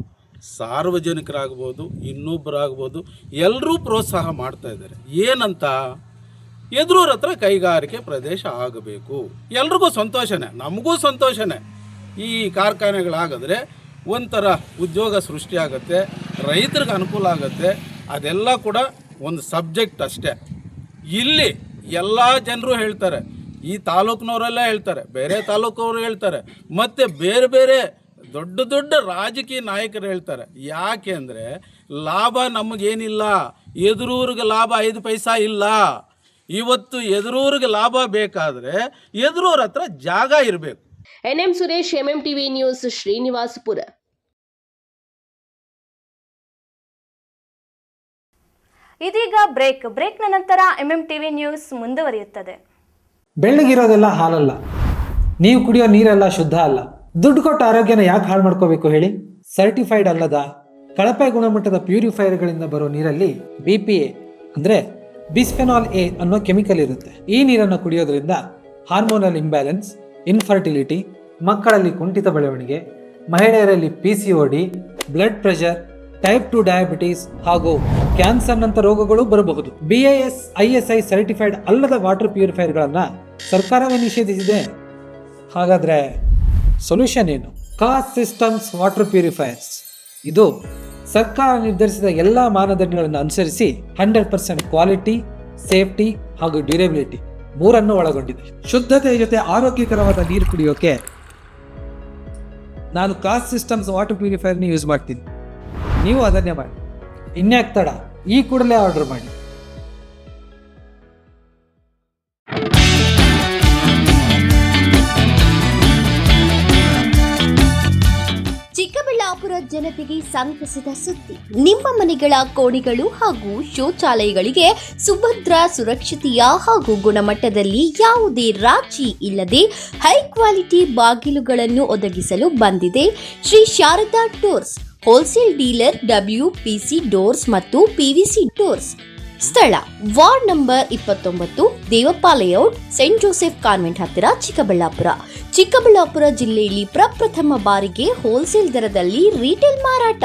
ಸಾರ್ವಜನಿಕರಾಗ್ಬೋದು, ಇನ್ನೊಬ್ಬರಾಗ್ಬೋದು, ಎಲ್ಲರೂ ಪ್ರೋತ್ಸಾಹ ಮಾಡ್ತಾಯಿದ್ದಾರೆ. ಏನಂತ? ಎದುರೂರ ಹತ್ರ ಕೈಗಾರಿಕೆ ಪ್ರದೇಶ ಆಗಬೇಕು. ಎಲ್ರಿಗೂ ಸಂತೋಷನೇ, ನಮಗೂ ಸಂತೋಷನೇ. ಈ ಕಾರ್ಖಾನೆಗಳಾಗಿದ್ರೆ ಒಂಥರ ಉದ್ಯೋಗ ಸೃಷ್ಟಿಯಾಗತ್ತೆ, ರೈತರಿಗೆ ಅನುಕೂಲ ಆಗುತ್ತೆ. ಅದೆಲ್ಲ ಕೂಡ ಒಂದು ಸಬ್ಜೆಕ್ಟ್ ಅಷ್ಟೇ. ಇಲ್ಲಿ ಎಲ್ಲ ಜನರು ಹೇಳ್ತಾರೆ, ಈ ತಾಲೂಕಿನವರೆಲ್ಲ ಹೇಳ್ತಾರೆ, ಬೇರೆ ತಾಲೂಕವರು ಹೇಳ್ತಾರೆ, ಮತ್ತು ಬೇರೆ ಬೇರೆ ದೊಡ್ಡ ದೊಡ್ಡ ರಾಜಕೀಯ ನಾಯಕರು ಹೇಳ್ತಾರೆ. ಯಾಕೆ ಅಂದರೆ ಲಾಭ ನಮಗೇನಿಲ್ಲ, ಎದುರೂರಿಗೆ ಲಾಭ 5 ಪೈಸಾ ಇಲ್ಲ. ಇವತ್ತು ಎದುರೂರಿಗೆ ಲಾಭ ಬೇಕಾದರೆ ಎದುರೂರ ಹತ್ರ ಜಾಗ ಇರಬೇಕು. NM Suresh, MMTV news, Srinivaspur. ಇದೀಗ ಬ್ರೇಕ್ನ ನಂತರ MMTV ನ್ಯೂಸ್ ಮುಂದುವರಿಯುತ್ತದೆ. ಬೆಳ್ಳಗಿರೋದೆಲ್ಲ ಹಾಲಲ್ಲ, ನೀವು ಕುಡಿಯೋ ನೀರೆಲ್ಲ ಶುದ್ಧ ಅಲ್ಲ. ದುಡ್ಡು ಕೊಟ್ಟು ಆರೋಗ್ಯನ ಯಾಕೆ ಹಾಳು ಮಾಡ್ಕೋಬೇಕು ಹೇಳಿ? ಸರ್ಟಿಫೈಡ್ ಅಲ್ಲದ ಕಳಪೆ ಗುಣಮಟ್ಟದ ಪ್ಯೂರಿಫೈಯರ್ಗಳಿಂದ ಬರೋ ನೀರಲ್ಲಿ BPA ಅಂದರೆ ಬಿಸ್ಫೆನಾಲ್ A ಅನ್ನೋ ಕೆಮಿಕಲ್ ಇರುತ್ತೆ. ಈ ನೀರನ್ನು ಕುಡಿಯೋದ್ರಿಂದ ಹಾರ್ಮೋನಲ್ ಇಂಬ್ಯಾಲೆನ್ಸ್, ಇನ್ಫರ್ಟಿಲಿಟಿ, ಮಕ್ಕಳಲ್ಲಿ ಕುಂಠಿತ ಬೆಳವಣಿಗೆ, ಮಹಿಳೆಯರಲ್ಲಿ PCOD, blood pressure, type 2 diabetes ಹಾಗೂ ಕ್ಯಾನ್ಸರ್ನಂಥ ರೋಗಗಳು ಬರಬಹುದು. BIS ISI ಸರ್ಟಿಫೈಡ್ ಅಲ್ಲದ ವಾಟರ್ ಪ್ಯೂರಿಫೈಯರ್ಗಳನ್ನು ಸರ್ಕಾರವೇ ನಿಷೇಧಿಸಿದೆ. ಹಾಗಾದರೆ ಸೊಲ್ಯೂಷನ್ ಏನು? ಕಾಸ್ ಸಿಸ್ಟಮ್ಸ್ ವಾಟರ್ ಪ್ಯೂರಿಫೈಯರ್ಸ್. ಇದು ಸರ್ಕಾರ ನಿರ್ಧರಿಸಿದ ಎಲ್ಲ ಮಾನದಂಡಗಳನ್ನು ಅನುಸರಿಸಿ 100% ಕ್ವಾಲಿಟಿ, ಸೇಫ್ಟಿ ಹಾಗೂ ಡ್ಯೂರೇಬಿಲಿಟಿ ಮೂರನ್ನು ಒಳಗೊಂಡಿದೆ. ಶುದ್ಧತೆ ಜೊತೆ ಆರೋಗ್ಯಕರವಾದ ನೀರು ಕುಡಿಯೋಕೆ ನಾನು ಕಾಸ್ ಸಿಸ್ಟಮ್ಸ್ ವಾಟರ್ ಪ್ಯೂರಿಫೈಯರ್ನ ಯೂಸ್ ಮಾಡ್ತೀನಿ. ನೀವು ಅದನ್ನೇ ಮಾಡಿ. ಇನ್ಯಾಕೆ ತಡ, ಈ ಕೂಡಲೇ ಆರ್ಡರ್ ಮಾಡಿ. ಚಿಕ್ಕಬಳ್ಳಾಪುರ ಜನತೆಗೆ ಸಂತಸದ ಸುದ್ದಿ. ನಿಮ್ಮ ಮನೆಗಳ ಕೋಣೆಗಳು ಹಾಗೂ ಶೌಚಾಲಯಗಳಿಗೆ ಸುಭದ್ರ, ಸುರಕ್ಷತೆಯ ಹಾಗೂ ಗುಣಮಟ್ಟದಲ್ಲಿ ಯಾವುದೇ ರಾಜಿ ಇಲ್ಲದೆ ಹೈ ಕ್ವಾಲಿಟಿ ಬಾಗಿಲುಗಳನ್ನು ಒದಗಿಸಲು ಬಂದಿದೆ Shri Sharada doors, wholesale dealer, WPC doors ಮತ್ತು PVC ಡೋರ್ಸ್. ಸ್ಥಳ ward number 29, Devappa layout, saint Joseph convent ಹತ್ತಿರ, ಚಿಕ್ಕಬಳ್ಳಾಪುರ. ಚಿಕ್ಕಬಳ್ಳಾಪುರ ಜಿಲ್ಲೆಯಲ್ಲಿ ಪ್ರಪ್ರಥಮ ಬಾರಿಗೆ ಹೋಲ್ಸೇಲ್ ದರದಲ್ಲಿ ರಿಟೇಲ್ ಮಾರಾಟ.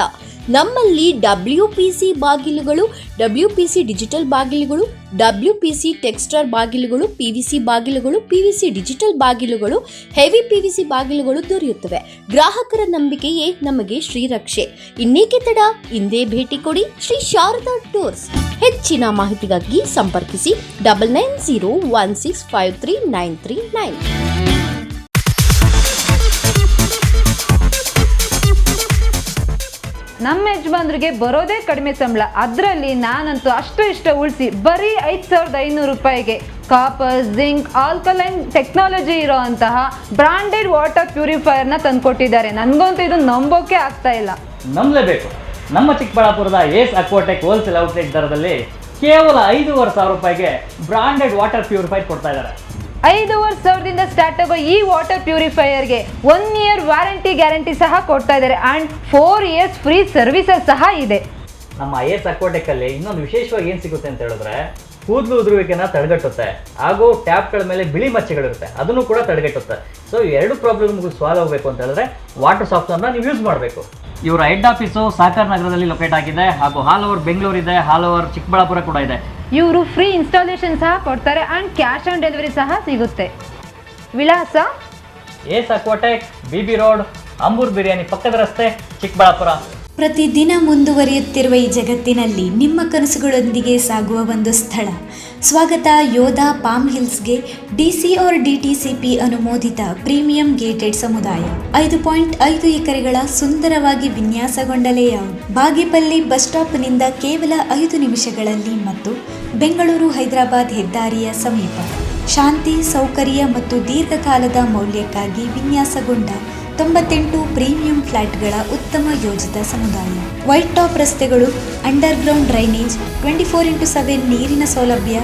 ನಮ್ಮಲ್ಲಿ WPC ಬಾಗಿಲುಗಳು, WPC ಡಿಜಿಟಲ್ ಬಾಗಿಲುಗಳು, WPC ಟೆಕ್ಸ್ಚರ್ ಬಾಗಿಲುಗಳು, PVC ಬಾಗಿಲುಗಳು, PVC ಡಿಜಿಟಲ್ ಬಾಗಿಲುಗಳು, ಹೆವಿ PVC ಬಾಗಿಲುಗಳು ದೊರೆಯುತ್ತವೆ. ಗ್ರಾಹಕರ ನಂಬಿಕೆಯೇ ನಮಗೆ ಶ್ರೀರಕ್ಷೆ. ಇನ್ನೇಕೆ ತಡ, ಇಂದೇ ಭೇಟಿ ಕೊಡಿ ಶ್ರೀ ಶಾರದಾ ಡೋರ್ಸ್. ಹೆಚ್ಚಿನ ಮಾಹಿತಿಗಾಗಿ ಸಂಪರ್ಕಿಸಿ 9901653939. ನಮ್ಮ ಯಜಮಾನ್ರಿಗೆ ಬರೋದೇ ಕಡಿಮೆ ಸಂಬಳ, ಅದರಲ್ಲಿ ನಾನಂತೂ ಅಷ್ಟು ಇಷ್ಟ ಉಳಿಸಿ ಬರೀ 5,500 ರೂಪಾಯಿಗೆ ಕಾಪರ್, ಜಿಂಕ್, ಆಲ್ಕಲೈನ್ ಟೆಕ್ನಾಲಜಿ ಇರೋ ಅಂತಹ ಬ್ರಾಂಡೆಡ್ ವಾಟರ್ ಪ್ಯೂರಿಫೈಯರ್ನ ತಂದುಕೊಟ್ಟಿದ್ದಾರೆ. ನನಗಂತೂ ಇದು ನಂಬೋಕೆ ಆಗ್ತಾ ಇಲ್ಲ. ನಂಬಲೇಬೇಕು. ನಮ್ಮ ಚಿಕ್ಕಬಳ್ಳಾಪುರದ ಏಸ್ ಅಕ್ವಾಟೆಕ್ ಹೋಲ್ಸೇಲ್ ಔಟ್ಲೆಟ್ ದರದಲ್ಲಿ ಕೇವಲ 5,500 ರೂಪಾಯಿಗೆ ಬ್ರಾಂಡೆಡ್ ವಾಟರ್ ಪ್ಯೂರಿಫೈರ್ ಕೊಡ್ತಾ ಇದ್ದಾರೆ. 5,500ದಿಂದ ಸ್ಟಾರ್ಟ್ ಆಗೋ ಈ ವಾಟರ್ ಪ್ಯೂರಿಫೈಯರ್ಗೆ 1 year ವ್ಯಾರಂಟಿ ಗ್ಯಾರಂಟಿ ಸಹ ಕೊಡ್ತಾ ಇದ್ದಾರೆ ಆ್ಯಂಡ್ 4 years ಫ್ರೀ ಸರ್ವಿಸಸ್ ಸಹ ಇದೆ. ನಮ್ಮ ಏಸ್ ಅಕ್ವಾಟೆಕಲ್ಲಿ ಇನ್ನೊಂದು ವಿಶೇಷವಾಗಿ ಏನು ಸಿಗುತ್ತೆ ಅಂತ ಹೇಳಿದ್ರೆ, ಕೂದಲು ಉದುರುವಿಕೆನ ತಡೆಗಟ್ಟುತ್ತೆ ಹಾಗೂ ಟ್ಯಾಪ್ಗಳ ಮೇಲೆ ಬಿಳಿ ಮಚ್ಚೆಗಳಿರುತ್ತೆ, ಅದನ್ನು ಕೂಡ ತಡೆಗಟ್ಟುತ್ತೆ. ಸೊ ಈ ಎರಡು ಪ್ರಾಬ್ಲಮ್ಗೂ ಸಾಲ್ವ್ ಆಗಬೇಕು ಅಂತ ಹೇಳಿದ್ರೆ ವಾಟರ್ ಸಾಫ್ಟ್ವೇರ್ನ ನೀವು ಯೂಸ್ ಮಾಡಬೇಕು. ಇವರ ಹೆಡ್ ಆಫೀಸು ಸಾಕರ್ ನಗರದಲ್ಲಿ ಲೊಕೇಟ್ ಆಗಿದೆ ಹಾಗೂ ಆಲ್ ಓವರ್ ಬೆಂಗಳೂರು ಇದೆ, ಆಲ್ ಓವರ್ ಚಿಕ್ಕಬಳ್ಳಾಪುರ ಕೂಡ ಇದೆ. ಇವರು ಫ್ರೀ ಇನ್ಸ್ಟಾಲೇಷನ್ ಸಹ ಕೊಡ್ತಾರೆ ಆ್ಯಂಡ್ ಕ್ಯಾಶ್ ಆನ್ ಡೆಲಿವರಿ ಸಹ ಸಿಗುತ್ತೆ. ವಿಳಾಸ ಏಸ್ ಅಕ್ವಾಟೆಕ್, BB ರೋಡ್, ಅಂಬೂರ್ ಬಿರಿಯಾನಿ ಪಕ್ಕದ ರಸ್ತೆ, ಚಿಕ್ಕಬಳ್ಳಾಪುರ. ಪ್ರತಿದಿನ ಮುಂದುವರಿಯುತ್ತಿರುವ ಈ ಜಗತ್ತಿನಲ್ಲಿ ನಿಮ್ಮ ಕನಸುಗಳೊಂದಿಗೆ ಸಾಗುವ ಒಂದು ಸ್ಥಳ. ಸ್ವಾಗತ ಯೋಧಾ ಪಾಮ್ ಹಿಲ್ಸ್ಗೆ. DC or DTCP ಅನುಮೋದಿತ ಪ್ರೀಮಿಯಂ ಗೇಟೆಡ್ ಸಮುದಾಯ. 5.5 ಎಕರೆಗಳ ಸುಂದರವಾಗಿ ವಿನ್ಯಾಸಗೊಂಡ ಲೇಔಟ್. ಬಾಗೇಪಲ್ಲಿ ಬಸ್ ಸ್ಟಾಪ್ನಿಂದ ಕೇವಲ 5 ನಿಮಿಷಗಳಲ್ಲಿ ಮತ್ತು ಬೆಂಗಳೂರು ಹೈದರಾಬಾದ್ ಹೆದ್ದಾರಿಯ ಸಮೀಪ. ಶಾಂತಿ, ಸೌಕರ್ಯ ಮತ್ತು ದೀರ್ಘಕಾಲದ ಮೌಲ್ಯಕ್ಕಾಗಿ ವಿನ್ಯಾಸಗೊಂಡ 98 ಪ್ರೀಮಿಯಂ ಫ್ಲಾಟ್ಗಳ ಉತ್ತಮ ಯೋಜಿತ ಸಮುದಾಯ. ವೈಟ್ ಟಾಪ್ ರಸ್ತೆಗಳು, ಅಂಡರ್ಗ್ರೌಂಡ್ ಡ್ರೈನೇಜ್, 24x7 ನೀರಿನ ಸೌಲಭ್ಯ,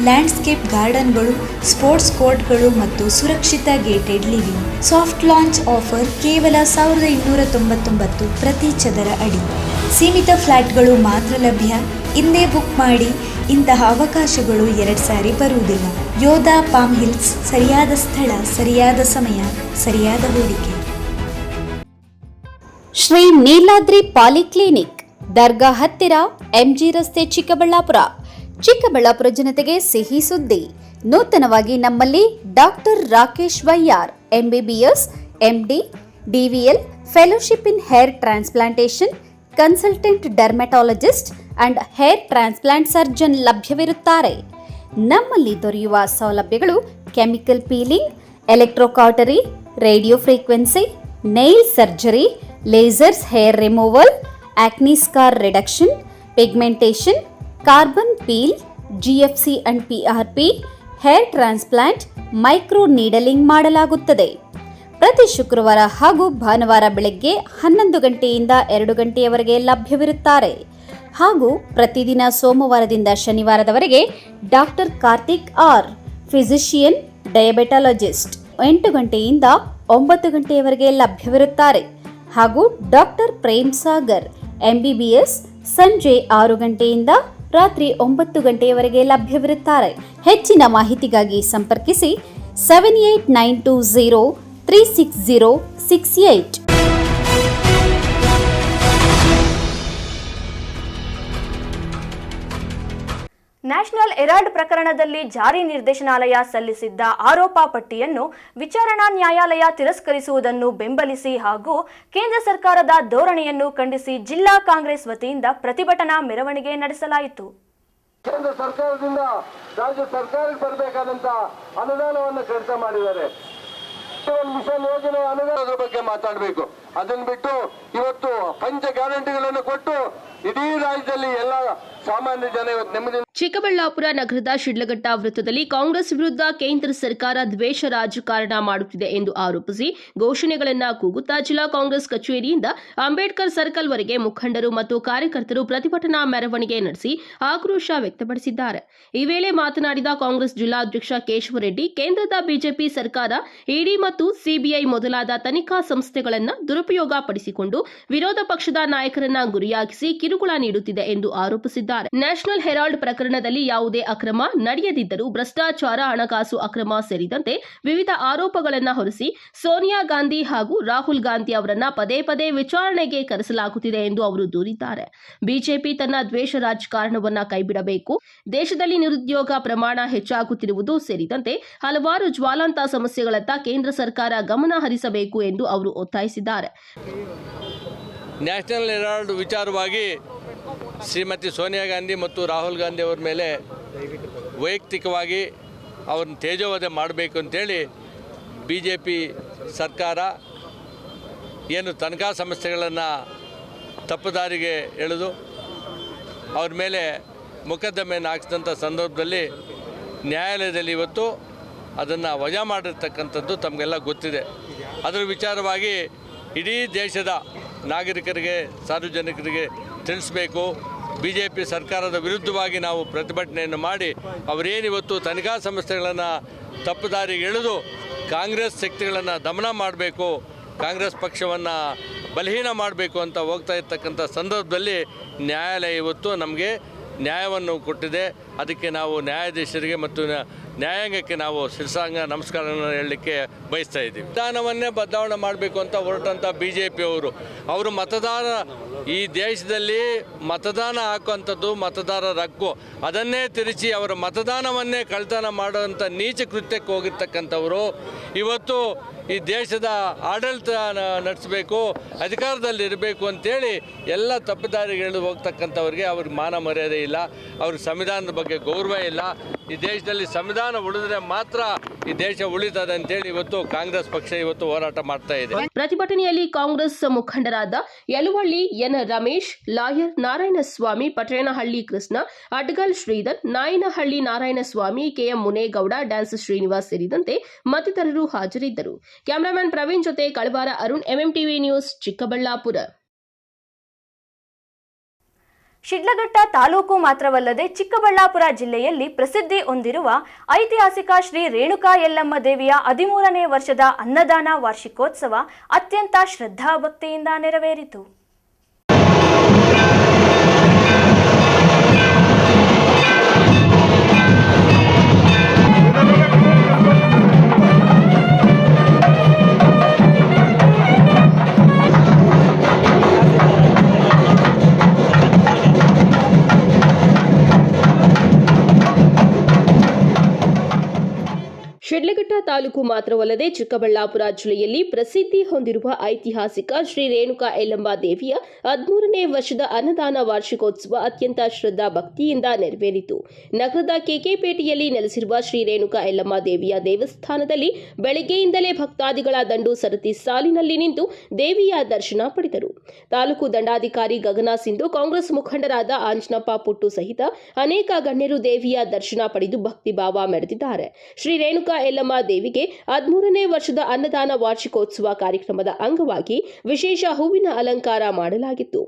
ಲ್ಯಾಂಡ್ಸ್ಕೇಪ್ ಗಾರ್ಡನ್ಗಳು, ಸ್ಪೋರ್ಟ್ಸ್ ಕೋರ್ಟ್ಗಳು ಮತ್ತು ಸುರಕ್ಷಿತ gated living. Soft launch offer ಕೇವಲ 1,299 ಪ್ರತಿ ಚದರ ಅಡಿ. ಸೀಮಿತ ಫ್ಲಾಟ್ಗಳು ಮಾತ್ರ ಲಭ್ಯ. ಇಂದೇ ಬುಕ್ ಮಾಡಿ. ಇಂತಹ ಅವಕಾಶಗಳು 2 ಸಾರಿ ಬರುವುದಿಲ್ಲ. ಯೋಧಾ ಪಾಮ್ ಹಿಲ್ಸ್, ಸರಿಯಾದ ಸ್ಥಳ, ಸರಿಯಾದ ಸಮಯ, ಸರಿಯಾದ ಹೂಡಿಕೆ. ಶ್ರೀ ನೀಲಾದ್ರಿ ಪಾಲಿಕ್ಲಿನಿಕ್, ದರ್ಗಾ ಹತ್ತಿರ, MG ರಸ್ತೆ, ಚಿಕ್ಕಬಳ್ಳಾಪುರ. ಚಿಕ್ಕಬಳ್ಳಾಪುರ ಜನತೆಗೆ ಸಿಹಿ ಸುದ್ದಿ. ನೂತನವಾಗಿ ನಮ್ಮಲ್ಲಿ doctor Rakesh Vaiyar, MBBS, MD, DVL, fellowship in hair transplantation, consultant dermatologist and hair transplant surgeon ಲಭ್ಯವಿರುತ್ತಾರೆ. ನಮ್ಮಲ್ಲಿ ದೊರೆಯುವ ಸೌಲಭ್ಯಗಳು chemical peeling, electrocautery, radio frequency, nail surgery, lasers hair removal, acne scar reduction, pigmentation, carbon peel, GFC and PRP, hair transplant, micro needling ಮಾಡಲಾಗುತ್ತದೆ. ಪ್ರತಿ ಶುಕ್ರವಾರ ಹಾಗೂ ಭಾನುವಾರ ಬೆಳಗ್ಗೆ 11 ಗಂಟೆಯಿಂದ 2 ಗಂಟೆಯವರೆಗೆ ಲಭ್ಯವಿರುತ್ತಾರೆ. ಹಾಗೂ ಪ್ರತಿದಿನ ಸೋಮವಾರದಿಂದ ಶನಿವಾರದವರೆಗೆ ಡಾಕ್ಟರ್ ಕಾರ್ತಿಕ್ ಆರ್, ಫಿಸಿಷಿಯನ್, ಡಯಾಬೆಟಾಲಜಿಸ್ಟ್ 8 ಗಂಟೆಯಿಂದ 9 ಗಂಟೆಯವರೆಗೆ ಲಭ್ಯವಿರುತ್ತಾರೆ. ಹಾಗೂ ಡಾಕ್ಟರ್ ಪ್ರೇಮ್ ಸಾಗರ್, MBBS, ಸಂಜೆ 6 ಗಂಟೆಯಿಂದ ರಾತ್ರಿ 9 ಗಂಟೆಯವರೆಗೆ ಲಭ್ಯವಿರುತ್ತಾರೆ. ಹೆಚ್ಚಿನ ಮಾಹಿತಿಗಾಗಿ ಸಂಪರ್ಕಿಸಿ 7892036068. ನ್ಯಾಷನಲ್ ಹೆರಾಲ್ಡ್ ಪ್ರಕರಣದಲ್ಲಿ ಜಾರಿ ನಿರ್ದೇಶನಾಲಯ ಸಲ್ಲಿಸಿದ್ದ ಆರೋಪ ಪಟ್ಟಿಯನ್ನು ವಿಚಾರಣಾ ನ್ಯಾಯಾಲಯ ತಿರಸ್ಕರಿಸುವುದನ್ನು ಬೆಂಬಲಿಸಿ ಹಾಗೂ ಕೇಂದ್ರ ಸರ್ಕಾರದ ಧೋರಣೆಯನ್ನು ಖಂಡಿಸಿ ಜಿಲ್ಲಾ ಕಾಂಗ್ರೆಸ್ ವತಿಯಿಂದ ಪ್ರತಿಭಟನಾ ಮೆರವಣಿಗೆ ನಡೆಸಲಾಯಿತು. ಕೇಂದ್ರ ಸರ್ಕಾರದಿಂದ ರಾಜ್ಯ ಸರ್ಕಾರಕ್ಕೆ ಬರಬೇಕಾದಂತ ಅನುದಾನವನ್ನು ಕಡಿತ ಮಾಡಿದ್ದಾರೆ. ಜಲಜೀವನ್ ಮಿಷನ್ ಯೋಜನೆ ಅನುದಾನದ ಬಗ್ಗೆ ಮಾತಾಡಬೇಕು. ಅದನ್ನ ಬಿಟ್ಟು ಇವತ್ತು ಪಂಚ ಗ್ಯಾರಂಟಿಗಳನ್ನು ಕೊಟ್ಟು ಇಡೀ ರಾಜ್ಯದಲ್ಲಿ ಎಲ್ಲ ಸಾಮಾನ್ಯ ಜನ ಇವತ್ತು ನೆಮ್ಮದಿ. ಚಿಕ್ಕಬಳ್ಳಾಪುರ ನಗರದ ಶಿಡ್ಲಘಟ್ಟ ವೃತ್ತದಲ್ಲಿ ಕಾಂಗ್ರೆಸ್ ವಿರುದ್ಧ ಕೇಂದ್ರ ಸರ್ಕಾರ ದ್ವೇಷ ರಾಜಕಾರಣ ಮಾಡುತ್ತಿದೆ ಎಂದು ಆರೋಪಿಸಿ ಘೋಷಣೆಗಳನ್ನು ಕೂಗುತ್ತಾ ಜಿಲ್ಲಾ ಕಾಂಗ್ರೆಸ್ ಕಚೇರಿಯಿಂದ ಅಂಬೇಡ್ಕರ್ ಸರ್ಕಲ್ ವರೆಗೆ ಮುಖಂಡರು ಮತ್ತು ಕಾರ್ಯಕರ್ತರು ಪ್ರತಿಭಟನಾ ಮೆರವಣಿಗೆ ನಡೆಸಿ ಆಕ್ರೋಶ ವ್ಯಕ್ತಪಡಿಸಿದ್ದಾರೆ. ಈ ವೇಳೆ ಮಾತನಾಡಿದ ಕಾಂಗ್ರೆಸ್ ಜಿಲ್ಲಾಧ್ಯಕ್ಷ ಕೇಶವರೆಡ್ಡಿ, ಕೇಂದ್ರದ ಬಿಜೆಪಿ ಸರ್ಕಾರ ಇಡಿ ಮತ್ತು ಸಿಬಿಐ ಮೊದಲಾದ ತನಿಖಾ ಸಂಸ್ಥೆಗಳನ್ನು ದುರುಪಯೋಗ ಪಡಿಸಿಕೊಂಡು ವಿರೋಧ ಪಕ್ಷದ ನಾಯಕರನ್ನ ಗುರಿಯಾಗಿಸಿ ಕಿರುಕುಳ ನೀಡುತ್ತಿದೆ ಎಂದು ಆರೋಪಿಸಿದ್ದಾರೆ. ನ್ಯಾಷನಲ್ ಹೆರಾಲ್ಡ್ ಪ್ರಕರಣದಲ್ಲಿ ಯಾವುದೇ ಅಕ್ರಮ ನಡೆಯದಿದ್ದರೂ ಭ್ರಷ್ಟಾಚಾರ, ಹಣಕಾಸು ಅಕ್ರಮ ಸೇರಿದಂತೆ ವಿವಿಧ ಆರೋಪಗಳನ್ನು ಹೊರಿಸಿ ಸೋನಿಯಾ ಗಾಂಧಿ ಹಾಗೂ ರಾಹುಲ್ ಗಾಂಧಿ ಅವರನ್ನ ಪದೇ ಪದೇ ವಿಚಾರಣೆಗೆ ಕರೆಸಲಾಗುತ್ತಿದೆ ಎಂದು ಅವರು ದೂರಿದ್ದಾರೆ. ಬಿಜೆಪಿ ತನ್ನ ದ್ವೇಷ ರಾಜಕಾರಣವನ್ನ ಕೈಬಿಡಬೇಕು. ದೇಶದಲ್ಲಿ ನಿರುದ್ಯೋಗ ಪ್ರಮಾಣ ಹೆಚ್ಚಾಗುತ್ತಿರುವುದು ಸೇರಿದಂತೆ ಹಲವಾರು ಜ್ವಾಲಾಂತ ಸಮಸ್ಯೆಗಳತ್ತ ಕೇಂದ್ರ ಸರ್ಕಾರ ಗಮನ ಹರಿಸಬೇಕು ಎಂದು ಅವರು ಒತ್ತಾಯಿಸಿದ್ದಾರೆ. ನ್ಯಾಷನಲ್ ಹೆರಾಲ್ಡ್ ವಿಚಾರವಾಗಿ ಶ್ರೀಮತಿ ಸೋನಿಯಾ ಗಾಂಧಿ ಮತ್ತು ರಾಹುಲ್ ಗಾಂಧಿ ಅವರ ಮೇಲೆ ವೈಯಕ್ತಿಕವಾಗಿ ಅವ್ರನ್ನ ತೇಜೋವಧೆ ಮಾಡಬೇಕು ಅಂತೇಳಿ BJP ಸರ್ಕಾರ ಏನು ತನಿಖಾ ಸಂಸ್ಥೆಗಳನ್ನು ತಪ್ಪುದಾರಿಗೆ ಎಳೆದು ಅವ್ರ ಮೇಲೆ ಮೊಕದ್ದಮೆಯನ್ನು ಹಾಕಿದಂಥ ಸಂದರ್ಭದಲ್ಲಿ ನ್ಯಾಯಾಲಯದಲ್ಲಿ ಇವತ್ತು ಅದನ್ನು ವಜಾ ಮಾಡಿರ್ತಕ್ಕಂಥದ್ದು ತಮಗೆಲ್ಲ ಗೊತ್ತಿದೆ. ಅದರ ವಿಚಾರವಾಗಿ ಇಡೀ ದೇಶದ ನಾಗರಿಕರಿಗೆ, ಸಾರ್ವಜನಿಕರಿಗೆ ತಿಳಿಸಬೇಕು. BJP ಸರ್ಕಾರದ ವಿರುದ್ಧವಾಗಿ ನಾವು ಪ್ರತಿಭಟನೆಯನ್ನು ಮಾಡಿ ಅವರೇನಿವತ್ತು ತನಿಖಾ ಸಂಸ್ಥೆಗಳನ್ನು ತಪ್ಪುದಾರಿಗೆ ಎಳೆದು ಕಾಂಗ್ರೆಸ್ ಶಕ್ತಿಗಳನ್ನು ದಮನ ಮಾಡಬೇಕು, ಕಾಂಗ್ರೆಸ್ ಪಕ್ಷವನ್ನು ಬಲಹೀನ ಮಾಡಬೇಕು ಅಂತ ಹೋಗ್ತಾ ಇರ್ತಕ್ಕಂಥ ಸಂದರ್ಭದಲ್ಲಿ ನ್ಯಾಯಾಲಯ ಇವತ್ತು ನಮಗೆ ನ್ಯಾಯವನ್ನು ಕೊಟ್ಟಿದೆ. ಅದಕ್ಕೆ ನಾವು ನ್ಯಾಯಾಧೀಶರಿಗೆ ಮತ್ತು ನ್ಯಾಯಾಂಗಕ್ಕೆ ನಾವು ಶಿರಸಾಂಗ ನಮಸ್ಕಾರವನ್ನು ಹೇಳಲಿಕ್ಕೆ ಬಯಸ್ತಾ ಇದ್ದೀವಿ. ವಿಧಾನವನ್ನೇ ಬದಲಾವಣೆ ಮಾಡಬೇಕು ಅಂತ ಹೊರಟಂಥ BJP ಅವರು ಮತದಾರ ಈ ದೇಶದಲ್ಲಿ ಮತದಾನ ಹಾಕುವಂಥದ್ದು ಮತದಾರರ ಹಕ್ಕು, ಅದನ್ನೇ ತಿರುಚಿ ಅವರ ಮತದಾನವನ್ನೇ ಕಳ್ತನ ಮಾಡುವಂಥ ನೀಚ ಕೃತ್ಯಕ್ಕೆ ಹೋಗಿರ್ತಕ್ಕಂಥವರು ಇವತ್ತು ಈ ದೇಶದ ಆಡಳಿತ ನಡೆಸಬೇಕು, ಅಧಿಕಾರದಲ್ಲಿರಬೇಕು ಅಂತೇಳಿ ಎಲ್ಲ ತಪ್ಪುದಾರಿಗೆ ಎಳೆದು ಹೋಗ್ತಕ್ಕಂಥವ್ರಿಗೆ ಅವ್ರಿಗೆ ಮಾನ ಮರ್ಯಾದೆ ಇಲ್ಲ, ಅವ್ರಿಗೆ ಸಂವಿಧಾನದ ಬಗ್ಗೆ ಗೌರವ ಇಲ್ಲ. ಈ ದೇಶದಲ್ಲಿ ಸಂವಿಧಾನ ಉಳಿದ್ರೆ ಮಾತ್ರ ಈ ದೇಶ ಉಳಿತದೆ ಅಂತೇಳಿ ಇವತ್ತು ಕಾಂಗ್ರೆಸ್ ಪಕ್ಷ ಇವತ್ತು ಹೋರಾಟ ಮಾಡ್ತಾ ಇದೆ. ಪ್ರತಿಭಟನೆಯಲ್ಲಿ ಕಾಂಗ್ರೆಸ್ ಮುಖಂಡರಾದ Yaluvalli N Ramesh, lawyer Narayanaswamy, Patrenahalli Krishna, Adgal Sridhar, Nayanahalli Narayanaswamy, KM Munegowda, dance Srinivas ಸೇರಿದಂತೆ ಮತ್ತಿತರರು ಹಾಜರಿದ್ದರು. ಕ್ಯಾಮರಾಮನ್ ಪ್ರವೀಣ್ ಜೊತೆ ಕಳವಾರ ಅರುಣ್, MMTV ನ್ಯೂಸ್, ಚಿಕ್ಕಬಳ್ಳಾಪುರ. ಶಿಡ್ಲಘಟ್ಟ ತಾಲೂಕು ಮಾತ್ರವಲ್ಲದೆ ಚಿಕ್ಕಬಳ್ಳಾಪುರ ಜಿಲ್ಲೆಯಲ್ಲಿ ಪ್ರಸಿದ್ಧಿ ಹೊಂದಿರುವ ಐತಿಹಾಸಿಕ ಶ್ರೀ ರೇಣುಕಾ ಯಲ್ಲಮ್ಮ ದೇವಿಯ 13ನೇ ವರ್ಷದ ಅನ್ನದಾನ ವಾರ್ಷಿಕೋತ್ಸವ ಅತ್ಯಂತ ಶ್ರದ್ಧಾಭಕ್ತಿಯಿಂದ ನೆರವೇರಿತು. ಶಿಡ್ಲಘಟ್ಟ ತಾಲೂಕು ಮಾತ್ರವಲ್ಲದೆ ಚಿಕ್ಕಬಳ್ಳಾಪುರ ಜಿಲ್ಲೆಯಲ್ಲಿ ಪ್ರಸಿದ್ಧಿ ಹೊಂದಿರುವ ಐತಿಹಾಸಿಕ ಶ್ರೀ ರೇಣುಕಾ ಯಲ್ಲಮ್ಮ ದೇವಿಯ 13ನೇ ವರ್ಷದ ಅನ್ನದಾನ ವಾರ್ಷಿಕೋತ್ಸವ ಅತ್ಯಂತ ಶ್ರದ್ಧಾ ಭಕ್ತಿಯಿಂದ ನೆರವೇರಿತು. ನಗರದ KK ಪೇಟೆಯಲ್ಲಿ ನೆಲೆಸಿರುವ ಶ್ರೀ ರೇಣುಕಾ ಯಲ್ಲಮ್ಮ ದೇವಿಯ ದೇವಸ್ಥಾನದಲ್ಲಿ ಬೆಳಗ್ಗೆಯಿಂದಲೇ ಭಕ್ತಾದಿಗಳ ದಂಡು ಸರತಿ ಸಾಲಿನಲ್ಲಿ ನಿಂತು ದೇವಿಯ ದರ್ಶನ ಪಡೆದರು. ತಾಲೂಕು ದಂಡಾಧಿಕಾರಿ ಗಗನ ಸಿಂಧು, ಕಾಂಗ್ರೆಸ್ ಮುಖಂಡರಾದ ಆಂಜನಪ್ಪ ಪುಟ್ಟು ಸಹಿತ ಅನೇಕ ಗಣ್ಯರು ದೇವಿಯ ದರ್ಶನ ಪಡೆದು ಭಕ್ತಿಭಾವ ಮೆರೆದಿದ್ದಾರೆ. ಶ್ರೀ ರೇಣುಕಾ ಯಲ್ಲಮ್ಮ ದೇವಿಗೆ 13ನೇ ವರ್ಷದ ಅನ್ನದಾನ ವಾರ್ಷಿಕೋತ್ಸವ ಕಾರ್ಯಕ್ರಮದ ಅಂಗವಾಗಿ ವಿಶೇಷ ಹೂವಿನ ಅಲಂಕಾರ ಮಾಡಲಾಗಿತ್ತು.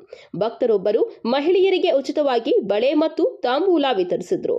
ಭಕ್ತರೊಬ್ಬರು ಮಹಿಳೆಯರಿಗೆ ಉಚಿತವಾಗಿ ಬಳೆ ಮತ್ತು ತಾಂಬೂಲ ವಿತರಿಸಿದರು.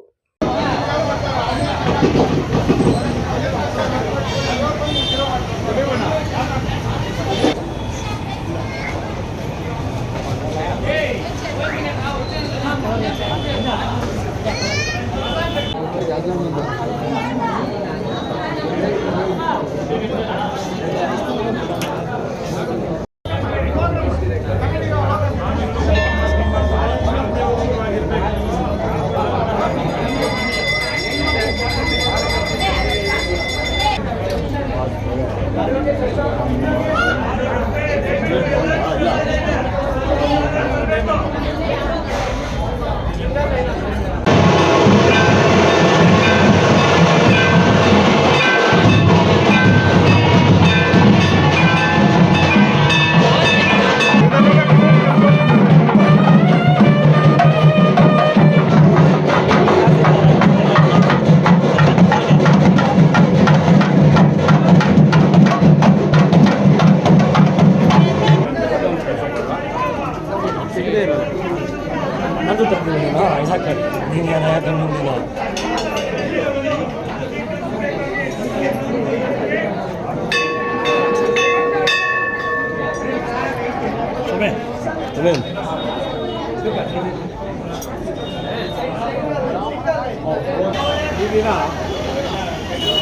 ಈಗಿನ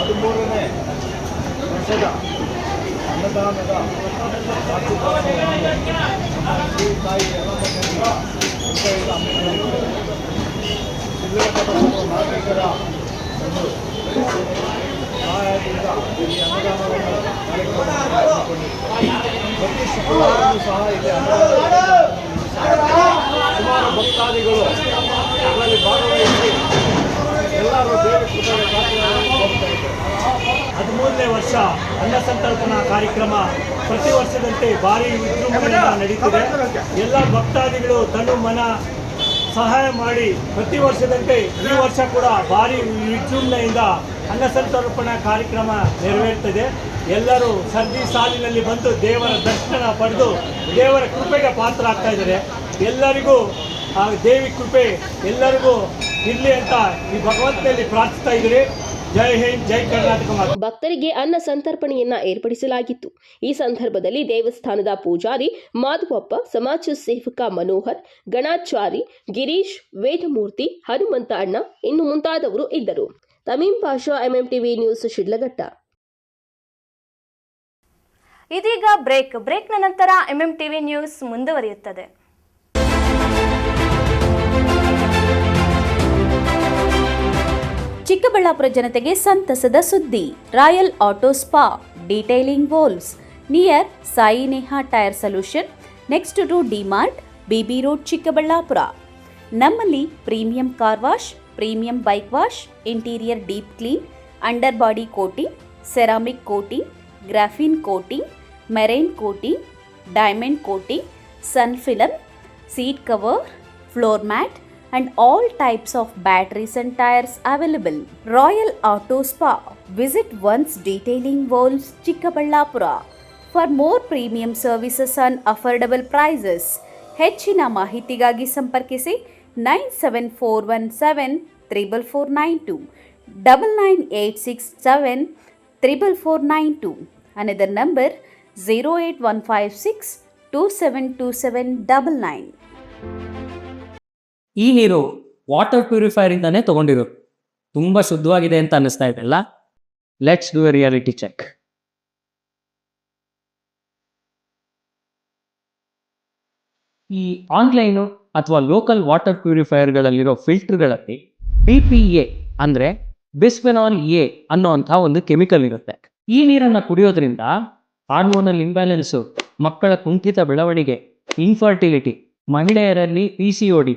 13ನೇ ವರ್ಷದ ಅನ್ನದಾನದ ತಾಯಿ ನಾಗರಿಕರ ಒಂದು ಸಹಾಯದಿಂದ ಈ ಅನ್ನದಾನವನ್ನು ಕಾರ್ಯಕ್ರಮವನ್ನು ಪ್ರತಿ ಶುಕ್ರವಾರವೂ ಸಹ ಇಲ್ಲಿ ಸುಮಾರು ಭಕ್ತಾದಿಗಳು ಅದರಲ್ಲಿ ಭಾಗವಹಿಸಿ ಎಲ್ಲರೂ ದೇವಿ ಕೃಪೆಗೆ ಪಾತ್ರರಾಗಿ ಹೋಗ್ತಾ ಇದ್ದಾರೆ. 13ನೇ ವರ್ಷ ಅನ್ನ ಸಂತರ್ಪಣಾ ಕಾರ್ಯಕ್ರಮ ಪ್ರತಿ ವರ್ಷದಂತೆ ಭಾರಿ ವಿಜೃಂಭಣೆಯಿಂದ ನಡೀತಿದೆ. ಎಲ್ಲ ಭಕ್ತಾದಿಗಳು ತನು ಮನ ಸಹಾಯ ಮಾಡಿ ಪ್ರತಿ ವರ್ಷದಂತೆ ಈ ವರ್ಷ ಕೂಡ ಭಾರಿ ವಿಜೃಂಭಣೆಯಿಂದ ಅನ್ನ ಸಂತರ್ಪಣಾ ಕಾರ್ಯಕ್ರಮ ನೆರವೇರ್ತದೆ. ಎಲ್ಲರೂ ಸರದಿ ಸಾಲಿನಲ್ಲಿ ಬಂದು ದೇವರ ದರ್ಶನ ಪಡೆದು ದೇವರ ಕೃಪೆಗೆ ಪಾತ್ರ ಆಗ್ತಾ ಇದ್ದಾರೆ. ಎಲ್ಲರಿಗೂ ಆ ದೇವಿ ಕೃಪೆ ಎಲ್ಲರಿಗೂ ಇರಲಿ ಅಂತ ಈ ಭಗವಂತನಲ್ಲಿ ಪ್ರಾರ್ಥಿಸ್ತಾ ಇದ್ದೀರಿ. ಜೈ ಹಿಂದ್, ಜೈ ಕರ್ನಾಟಕ. ಭಕ್ತರಿಗೆ ಅನ್ನ ಸಂತರ್ಪಣೆಯನ್ನ ಏರ್ಪಡಿಸಲಾಗಿತ್ತು. ಈ ಸಂದರ್ಭದಲ್ಲಿ ದೇವಸ್ಥಾನದ ಪೂಜಾರಿ ಮಾಧವಪ್ಪ, ಸಮಾಜ ಸೇವಕ ಮನೋಹರ್, ಗಣಾಚಾರಿ ಗಿರೀಶ್, ವೇದಮೂರ್ತಿ, ಹನುಮಂತ ಅಣ್ಣ ಇನ್ನು ಮುಂತಾದವರು ಇದ್ದರು. ತಮೀಂ ಪಾಷಾ, ಎಂಎಂಟಿವಿ ನ್ಯೂಸ್, ಶಿಡ್ಲಘಟ್ಟ. ಇದೀಗ ಬ್ರೇಕ್ನ ನಂತರ ಎಂಎಂಟಿವಿ ನ್ಯೂಸ್ ಮುಂದುವರಿಯುತ್ತದೆ. ಚಿಕ್ಕಬಳ್ಳಾಪುರ ಜನತೆಗೆ ಸಂತಸದ ಸುದ್ದಿ. Royal auto spa, detailing walls near Sai Neha tyre solution, next to DMart, BB road, Chikkaballapura. ನಮ್ಮಲ್ಲಿ premium car wash, premium bike wash, interior deep clean, under body coating, ceramic coating, graphene coating, marine coating, diamond coating, sun film, seat cover, floor mat and all types of batteries and tires available. Royal Auto Spa. Visit once Detailing Walls, Chikkaballapura. For more premium services and affordable prices, ಹೆಚ್ಚಿನ ಮಾಹಿತಿಗಾಗಿ ಸಂಪರ್ಕಿಸಿ 974174492 998674492. Another number 08156272799. ಈ ನೀರು ವಾಟರ್ ಪ್ಯೂರಿಫೈರ್ ಇಂದಾನೆ ತಗೊಂಡಿರೋದು. ತುಂಬಾ ಶುದ್ಧವಾಗಿದೆ ಅಂತ ಅನ್ನಿಸ್ತಾ ಇದೆಲ್ಲ. Let's do a reality check. ಈ ಆನ್ಲೈನು ಅಥವಾ ಲೋಕಲ್ ವಾಟರ್ ಪ್ಯೂರಿಫೈರ್ಗಳಲ್ಲಿರೋ ಫಿಲ್ಟರ್ಗಳಲ್ಲಿ PPA ಅಂದರೆ ಬಿಸ್ಫೆನಾಲ್ ಎ ಅನ್ನೋಂಥ ಒಂದು ಕೆಮಿಕಲ್ ಇರುತ್ತೆ. ಈ ನೀರನ್ನು ಕುಡಿಯೋದ್ರಿಂದ ಹಾರ್ಮೋನಲ್ ಇಂಬ್ಯಾಲೆನ್ಸು, ಮಕ್ಕಳ ಕುಂಠಿತ ಬೆಳವಣಿಗೆ, ಇನ್ಫರ್ಟಿಲಿಟಿ, ಮಹಿಳೆಯರಲ್ಲಿ PCOD,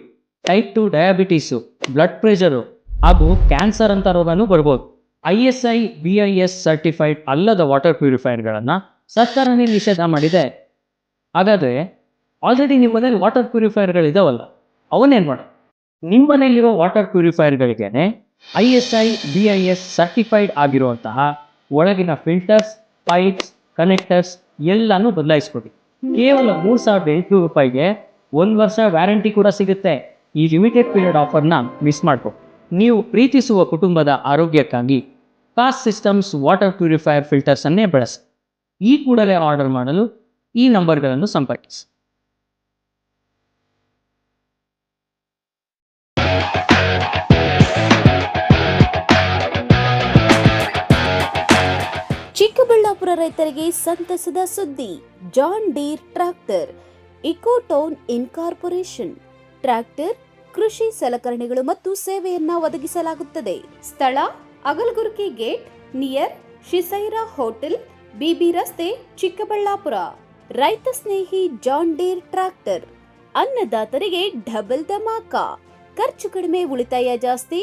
type 2 diabetes, blood pressure ಹಾಗೂ ಕ್ಯಾನ್ಸರ್ ಅಂತ ರೋಗನೂ ಬರ್ಬೋದು. ISI BIS ಸರ್ಟಿಫೈಡ್ ಅಲ್ಲದ ವಾಟರ್ ಪ್ಯೂರಿಫೈರ್ಗಳನ್ನು ಸರ್ಕಾರನೇ ನಿಷೇಧ ಮಾಡಿದೆ. ಹಾಗಾದರೆ ಆಲ್ರೆಡಿ ನಿಮ್ಮ ಮನೇಲಿ ವಾಟರ್ ಪ್ಯೂರಿಫೈರ್ಗಳಿದಾವಲ್ಲ, ಅವನ್ನೇನು ಮಾಡೋದು? ನಿಮ್ಮ ಮನೆಯಲ್ಲಿರೋ ವಾಟರ್ ಪ್ಯೂರಿಫೈರ್ಗಳಿಗೇನೆ ISI BIS ಸರ್ಟಿಫೈಡ್ ಆಗಿರುವಂತಹ ಒಳಗಿನ ಫಿಲ್ಟರ್ಸ್, ಪೈಪ್ಸ್, ಕನೆಕ್ಟರ್ಸ್ ಎಲ್ಲನೂ ಬದಲಾಯಿಸ್ಕೊಡಿ. ಕೇವಲ 3800 ರೂಪಾಯಿಗೆ 1 ವರ್ಷ ವ್ಯಾರಂಟಿ ಕೂಡ ಸಿಗುತ್ತೆ. ಈ ಲಿಮಿಟೆಡ್ ಪೀರಿಯಡ್ ಆಫರ್ನ ಮಿಸ್ ಮಾಡ್ಕೊ. ನೀವು ಪ್ರೀತಿಸುವ ಕುಟುಂಬದ ಆರೋಗ್ಯಕ್ಕಾಗಿ ಕಾಸ್ಟ್ ಸಿಸ್ಟಮ್ಸ್ ವಾಟರ್ ಪ್ಯೂರಿಫೈಯರ್ ಫಿಲ್ಟರ್ಸನ್ನೇ ಬಳಸಿ. ಈ ಕೂಡಲೇ ಆರ್ಡರ್ ಮಾಡಲು ಈ ನಂಬರ್ಗಳನ್ನು ಸಂಪರ್ಕಿಸಿ. ಚಿಕ್ಕಬಳ್ಳಾಪುರ ರೈತರಿಗೆ ಸಂತಸದ ಸುದ್ದಿ. John Deere tractor, Ecotown incorporation. Tractor, ಕೃಷಿ ಸಲಕರಣೆಗಳು ಮತ್ತು ಸೇವೆಯನ್ನ ಒದಗಿಸಲಾಗುತ್ತದೆ. ಸ್ಥಳ Agalagurki gate near Shisaira hotel, BB ರಸ್ತೆ, ಚಿಕ್ಕಬಳ್ಳಾಪುರ. ರೈತ ಸ್ನೇಹಿ ಜಾನ್ ಡೀರ್ ಟ್ರ್ಯಾಕ್ಟರ್. ಅನ್ನದಾತರಿಗೆ ಡಬಲ್ ಧಮಾಕ. ಖರ್ಚು ಕಡಿಮೆ, ಉಳಿತಾಯ ಜಾಸ್ತಿ,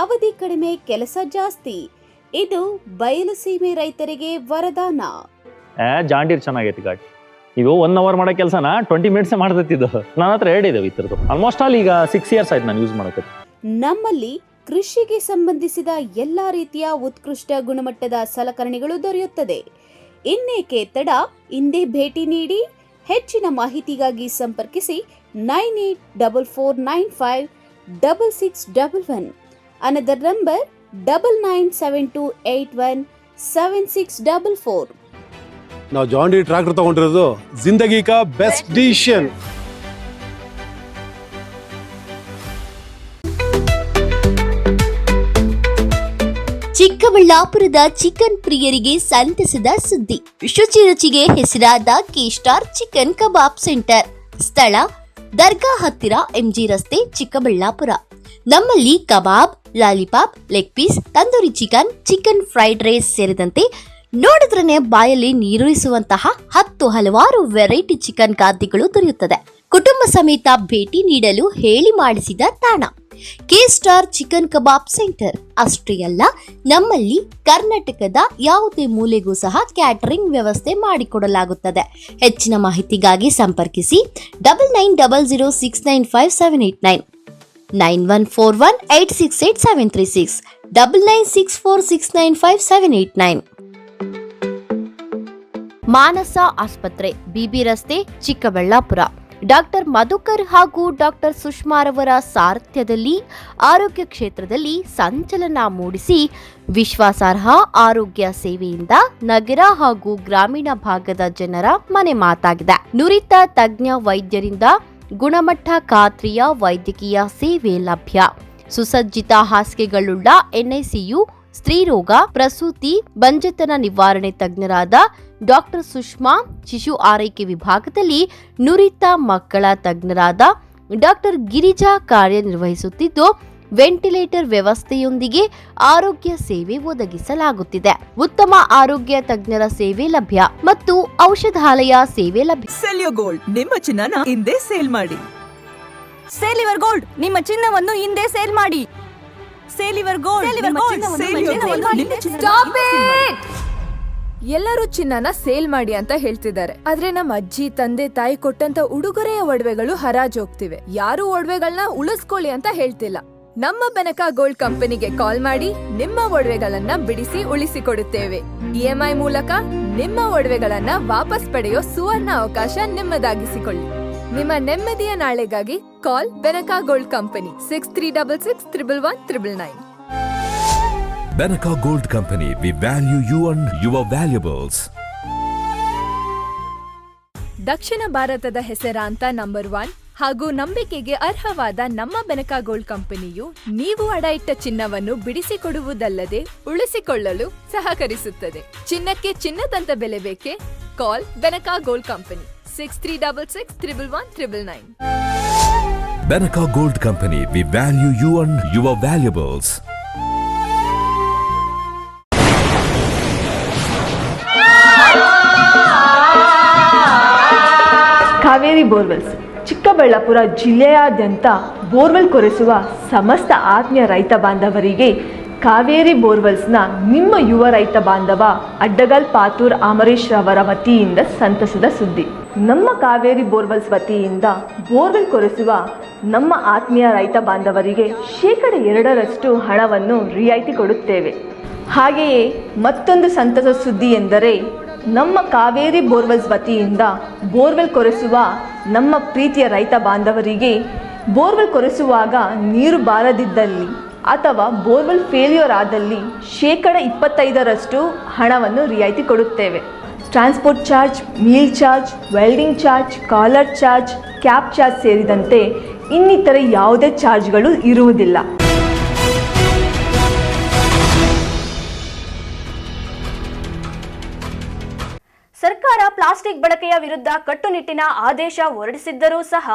ಅವಧಿ ಕಡಿಮೆ, ಕೆಲಸ ಜಾಸ್ತಿ. ಇದು ಬಯಲು ಸೀಮೆ ರೈತರಿಗೆ ವರದಾನ. ಜಾಂಡೀರ್ ಚೆನ್ನಾಗೈತಿ ಗಾಡಿ. ಇದು 1 ಅವರ್ ಮಾಡೋ ಕೆಲಸನ 20 ಮಿನಿಟ್ಸ್ ಮಾಡ್ತಿದ್ದು. ನನ್ನ ಹತ್ರ ಹೇಳಿದ್ದೇವೆ ಇತರದ್ದು. ಆಲ್ಮೋಸ್ಟ್ ಆಲ್ ಈಗ 6 ಇಯರ್ಸ್ ಆಯ್ತು ನಾನು ಯೂಸ್ ಮಾಡೋಕೆ. ನಮ್ಮಲ್ಲಿ ಕೃಷಿಗೆ ಸಂಬಂಧಿಸಿದ ಎಲ್ಲಾ ರೀತಿಯ ಉತ್ಕೃಷ್ಟ ಗುಣಮಟ್ಟದ ಸಲಕರಣೆಗಳು ದೊರೆಯುತ್ತದೆ. ಇನ್ನೇಕೆ ತಡ, ಹಿಂದೆ ಭೇಟಿ ನೀಡಿ. ಹೆಚ್ಚಿನ ಮಾಹಿತಿಗಾಗಿ ಸಂಪರ್ಕಿಸಿ 9844956611 Another number 9972817644. ನಾವು ಜಾನ್ ಡೀರ್ ಟ್ರ್ಯಾಕ್ಟರ್ ತಗೊಂಡಿರೋದು ಜಿಂದಗಿ ಕಾ ಬೆಸ್ಟ್ ಡಿಸಿಷನ್. ಚಿಕ್ಕಬಳ್ಳಾಪುರದ ಚಿಕನ್ ಪ್ರಿಯರಿಗೆ ಸಂತಸದ ಸುದ್ದಿ. ಶುಚಿ ರುಚಿಗೆ ಹೆಸರಾದ K star chicken kebab centre. ಸ್ಥಳ ದರ್ಗಾ ಹತ್ತಿರ ಎಂಜಿ ರಸ್ತೆ, ಚಿಕ್ಕಬಳ್ಳಾಪುರ. ನಮ್ಮಲ್ಲಿ kebab, lollipop, leg piece, tandoori chicken, chicken fried rice ಸೇರಿದಂತೆ ನೋಡಿದ್ರನೆ ಬಾಯಲ್ಲಿ ನೀರೂರಿಸುವಂತಹ ಹಲವಾರು ವೆರೈಟಿ ಚಿಕನ್ ಖಾದ್ಯಗಳು ದೊರೆಯುತ್ತದೆ. ಕುಟುಂಬ ಸಮೇತ ಭೇಟಿ ನೀಡಲು ಹೇಳಿ ಮಾಡಿಸಿದ ತಾಣ K star chicken kebab centre. ಅಷ್ಟೇ ಅಲ್ಲ, ನಮ್ಮಲ್ಲಿ ಕರ್ನಾಟಕದ ಯಾವುದೇ ಮೂಲೆಗೂ ಸಹ ಕ್ಯಾಟರಿಂಗ್ ವ್ಯವಸ್ಥೆ ಮಾಡಿಕೊಡಲಾಗುತ್ತದೆ. ಹೆಚ್ಚಿನ ಮಾಹಿತಿಗಾಗಿ ಸಂಪರ್ಕಿಸಿ 9900695789, 9141868736, 9964695789. ಮಾನಸ ಆಸ್ಪತ್ರೆ, ಬಿಬಿ ರಸ್ತೆ, ಚಿಕ್ಕಬಳ್ಳಾಪುರ. ಡಾಕ್ಟರ್ ಮಧುಕರ್ ಹಾಗೂ ಡಾಕ್ಟರ್ ಸುಷ್ಮಾರವರ ಸಾರಥ್ಯದಲ್ಲಿ ಆರೋಗ್ಯ ಕ್ಷೇತ್ರದಲ್ಲಿ ಸಂಚಲನ ಮೂಡಿಸಿ ವಿಶ್ವಾಸಾರ್ಹ ಆರೋಗ್ಯ ಸೇವೆಯಿಂದ ನಗರ ಹಾಗೂ ಗ್ರಾಮೀಣ ಭಾಗದ ಜನರ ಮನೆ ಮಾತಾಗಿದೆ. ನುರಿತ ತಜ್ಞ ವೈದ್ಯರಿಂದ ಗುಣಮಟ್ಟ ಖಾತ್ರಿಯ ವೈದ್ಯಕೀಯ ಸೇವೆ ಲಭ್ಯ. ಸುಸಜ್ಜಿತ ಹಾಸಿಗೆಗಳುಳ್ಳ ಎನ್ಐಸಿಯು, ಸ್ತ್ರೀರೋಗ, ಪ್ರಸೂತಿ, ಬಂಜೆತನ ನಿವಾರಣೆ ತಜ್ಞರಾದ ಡಾಕ್ಟರ್ ಸುಷ್ಮಾ, ಶಿಶು ಆರೈಕೆ ವಿಭಾಗದಲ್ಲಿ ನುರಿತ ಮಕ್ಕಳ ತಜ್ಞರಾದ ಡಾಕ್ಟರ್ ಗಿರಿಜಾ ಕಾರ್ಯನಿರ್ವಹಿಸುತ್ತಿದ್ದು, ವೆಂಟಿಲೇಟರ್ ವ್ಯವಸ್ಥೆಯೊಂದಿಗೆ ಆರೋಗ್ಯ ಸೇವೆ ಒದಗಿಸಲಾಗುತ್ತಿದೆ. ಉತ್ತಮ ಆರೋಗ್ಯ ತಜ್ಞರ ಸೇವೆ ಲಭ್ಯ ಮತ್ತು ಔಷಧಾಲಯ ಸೇವೆ ಲಭ್ಯ. ಸೆಲ್ಯೋ ಗೋಲ್ಡ್, ನಿಮ್ಮ ಚಿನ್ನನ ಹಿಂದೆ ಸೇಲ್ ಮಾಡಿ. ಸೇಲಿವರ್ ಗೋಲ್ಡ್, ನಿಮ್ಮ ಚಿನ್ನವನ್ನು ಹಿಂದೆ ಸೇಲ್ ಮಾಡಿ. ಸೇಲಿವರ್ ಗೋಲ್ಡ್, ಎಲ್ಲರೂ ಚಿನ್ನನ ಸೇಲ್ ಮಾಡಿ ಅಂತ ಹೇಳ್ತಿದ್ದಾರೆ. ಆದ್ರೆ ನಮ್ಮ ಅಜ್ಜಿ, ತಂದೆ, ತಾಯಿ ಕೊಟ್ಟಂತ ಉಡುಗೊರೆಯ ಒಡವೆಗಳು ಹರಾಜೋಗ್ತಿವೆ. ಯಾರು ಒಡವೆಗಳನ್ನ ಉಳಿಸ್ಕೊಳ್ಳಿ ಅಂತ ಹೇಳ್ತಿಲ್ಲ. ನಮ್ಮ ಬೆನಕಾ ಗೋಲ್ಡ್ ಕಂಪನಿಗೆ ಕಾಲ್ ಮಾಡಿ ನಿಮ್ಮ ಒಡವೆಗಳನ್ನ ಬಿಡಿಸಿ ಉಳಿಸಿಕೊಡುತ್ತೇವೆ. EMI ಮೂಲಕ ನಿಮ್ಮ ಒಡವೆಗಳನ್ನ ವಾಪಸ್ ಪಡೆಯೋ ಸುವರ್ಣ ಅವಕಾಶ ನಿಮ್ಮದಾಗಿಸಿಕೊಳ್ಳಿ. ನಿಮ್ಮ ನೆಮ್ಮದಿಯ ನಾಳೆಗಾಗಿ call Benaka Gold company 6366111199. Benaka Gold Company, we value you and your valuables. ದಕ್ಷಿಣ ಭಾರತದ ಹೆಸರಾಂತ ನಂಬರ್ 1 ಹಾಗೂ ನಂಬಿಕೆಗೆ ಅರ್ಹವಾದ ನಮ್ಮ ಬೆನಕಾ ಗೋಲ್ಡ್ ಕಂಪನಿಯು ನೀವು ಅಡ ಇಟ್ಟ ಚಿನ್ನವನ್ನು ಬಿಡಿಸಿಕೊಡುವುದಲ್ಲದೆ ಉಳಿಸಿಕೊಳ್ಳಲು ಸಹಕರಿಸುತ್ತದೆ. ಚಿನ್ನಕ್ಕೆ ಚಿನ್ನದಂತ ಬೆಲೆ ಬೇಕೆ? Call Benaka Gold company 6366111199. Benaka Gold Company, we value you and your valuables. Kaveri borewells Chikkaballapur ಜಿಲ್ಲೆಯಾದ್ಯಂತ ಬೋರ್ವೆಲ್ ಕೊರೆಸುವ ಸಮಸ್ತ ಆತ್ಮೀಯ ರೈತ ಬಾಂಧವರಿಗೆ ಕಾವೇರಿ ಬೋರ್ವೆಲ್ಸ್ನ ನಿಮ್ಮ ಯುವ ರೈತ ಬಾಂಧವ ಅಡ್ಡಗಲ್ ಪಾತೂರ್ ಅಮರೀಶ್ ರವರ ವತಿಯಿಂದ ಸಂತಸದ ಸುದ್ದಿ. ನಮ್ಮ ಕಾವೇರಿ ಬೋರ್ವೆಲ್ಸ್ ವತಿಯಿಂದ ಬೋರ್ವೆಲ್ ಕೊರೆಸುವ ನಮ್ಮ ಆತ್ಮೀಯ ರೈತ ಬಾಂಧವರಿಗೆ 2% ಹಣವನ್ನು ರಿಯಾಯಿತಿ ಕೊಡುತ್ತೇವೆ. ಹಾಗೆಯೇ ಮತ್ತೊಂದು ಸಂತಸ ಸುದ್ದಿ ಎಂದರೆ, ನಮ್ಮ ಕಾವೇರಿ ಬೋರ್ವೆಲ್ಸ್ ವತಿಯಿಂದ ಬೋರ್ವೆಲ್ ಕೊರೆಸುವ ನಮ್ಮ ಪ್ರೀತಿಯ ರೈತ ಬಾಂಧವರಿಗೆ ಬೋರ್ವೆಲ್ ಕೊರೆಸುವಾಗ ನೀರು ಬಾರದಿದ್ದಲ್ಲಿ ಅಥವಾ ಬೋರ್ವೆಲ್ ಫೇಲ್ಯೂರ್ ಆದಲ್ಲಿ 25% ಹಣವನ್ನು ರಿಯಾಯಿತಿ ಕೊಡುತ್ತೇವೆ. Transport charge, meal charge, welding charge, collar charge, cab charge ಸೇರಿದಂತೆ ಇನ್ನಿತರ ಯಾವುದೇ ಚಾರ್ಜ್ಗಳು ಇರುವುದಿಲ್ಲ. ಸರ್ಕಾರ ಪ್ಲಾಸ್ಟಿಕ್ ಬಳಕೆಯ ವಿರುದ್ಧ ಕಟ್ಟುನಿಟ್ಟಿನ ಆದೇಶ ಹೊರಡಿಸಿದ್ದರೂ ಸಹ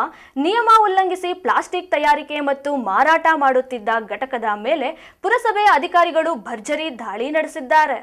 ನಿಯಮ ಉಲ್ಲಂಘಿಸಿ ಪ್ಲಾಸ್ಟಿಕ್ ತಯಾರಿಕೆ ಮತ್ತು ಮಾರಾಟ ಮಾಡುತ್ತಿದ್ದ ಘಟಕದ ಮೇಲೆ ಪುರಸಭೆಯ ಅಧಿಕಾರಿಗಳು ಭರ್ಜರಿ ದಾಳಿ ನಡೆಸಿದ್ದಾರೆ.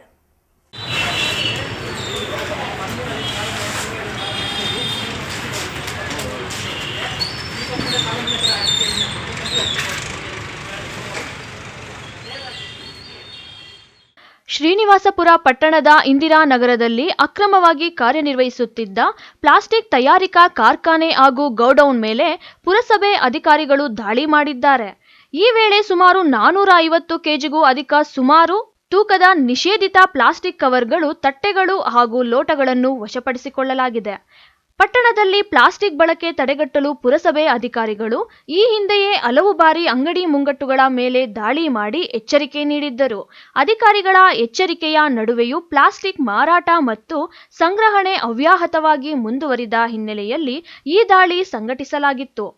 ಶ್ರೀನಿವಾಸಪುರ ಪಟ್ಟಣದ ಇಂದಿರಾನಗರದಲ್ಲಿ ಅಕ್ರಮವಾಗಿ ಕಾರ್ಯನಿರ್ವಹಿಸುತ್ತಿದ್ದ ಪ್ಲಾಸ್ಟಿಕ್ ತಯಾರಿಕಾ ಕಾರ್ಖಾನೆ ಹಾಗೂ ಗೋಡೌನ್ ಮೇಲೆ ಪುರಸಭೆ ಅಧಿಕಾರಿಗಳು ದಾಳಿ ಮಾಡಿದ್ದಾರೆ. ಈ ವೇಳೆ ಸುಮಾರು 450 ಕೆಜಿಗೂ ಅಧಿಕ ಸುಮಾರು ತೂಕದ ನಿಷೇಧಿತ ಪ್ಲಾಸ್ಟಿಕ್ ಕವರ್ಗಳು, ತಟ್ಟೆಗಳು ಹಾಗೂ ಲೋಟಗಳನ್ನು ವಶಪಡಿಸಿಕೊಳ್ಳಲಾಗಿದೆ. ಪಟ್ಟಣದಲ್ಲಿ ಪ್ಲಾಸ್ಟಿಕ್ ಬಳಕೆ ತಡೆಗಟ್ಟಲು ಪುರಸಭೆ ಅಧಿಕಾರಿಗಳು ಈ ಹಿಂದೆಯೇ ಹಲವು ಬಾರಿ ಅಂಗಡಿ ಮುಂಗಟ್ಟುಗಳ ಮೇಲೆ ದಾಳಿ ಮಾಡಿ ಎಚ್ಚರಿಕೆ ನೀಡಿದ್ದರು. ಅಧಿಕಾರಿಗಳ ಎಚ್ಚರಿಕೆಯ ನಡುವೆಯೂ ಪ್ಲಾಸ್ಟಿಕ್ ಮಾರಾಟ ಮತ್ತು ಸಂಗ್ರಹಣೆ ಅವ್ಯಾಹತವಾಗಿ ಮುಂದುವರಿದ ಹಿನ್ನೆಲೆಯಲ್ಲಿ ಈ ದಾಳಿ ಸಂಘಟಿಸಲಾಗಿತ್ತು.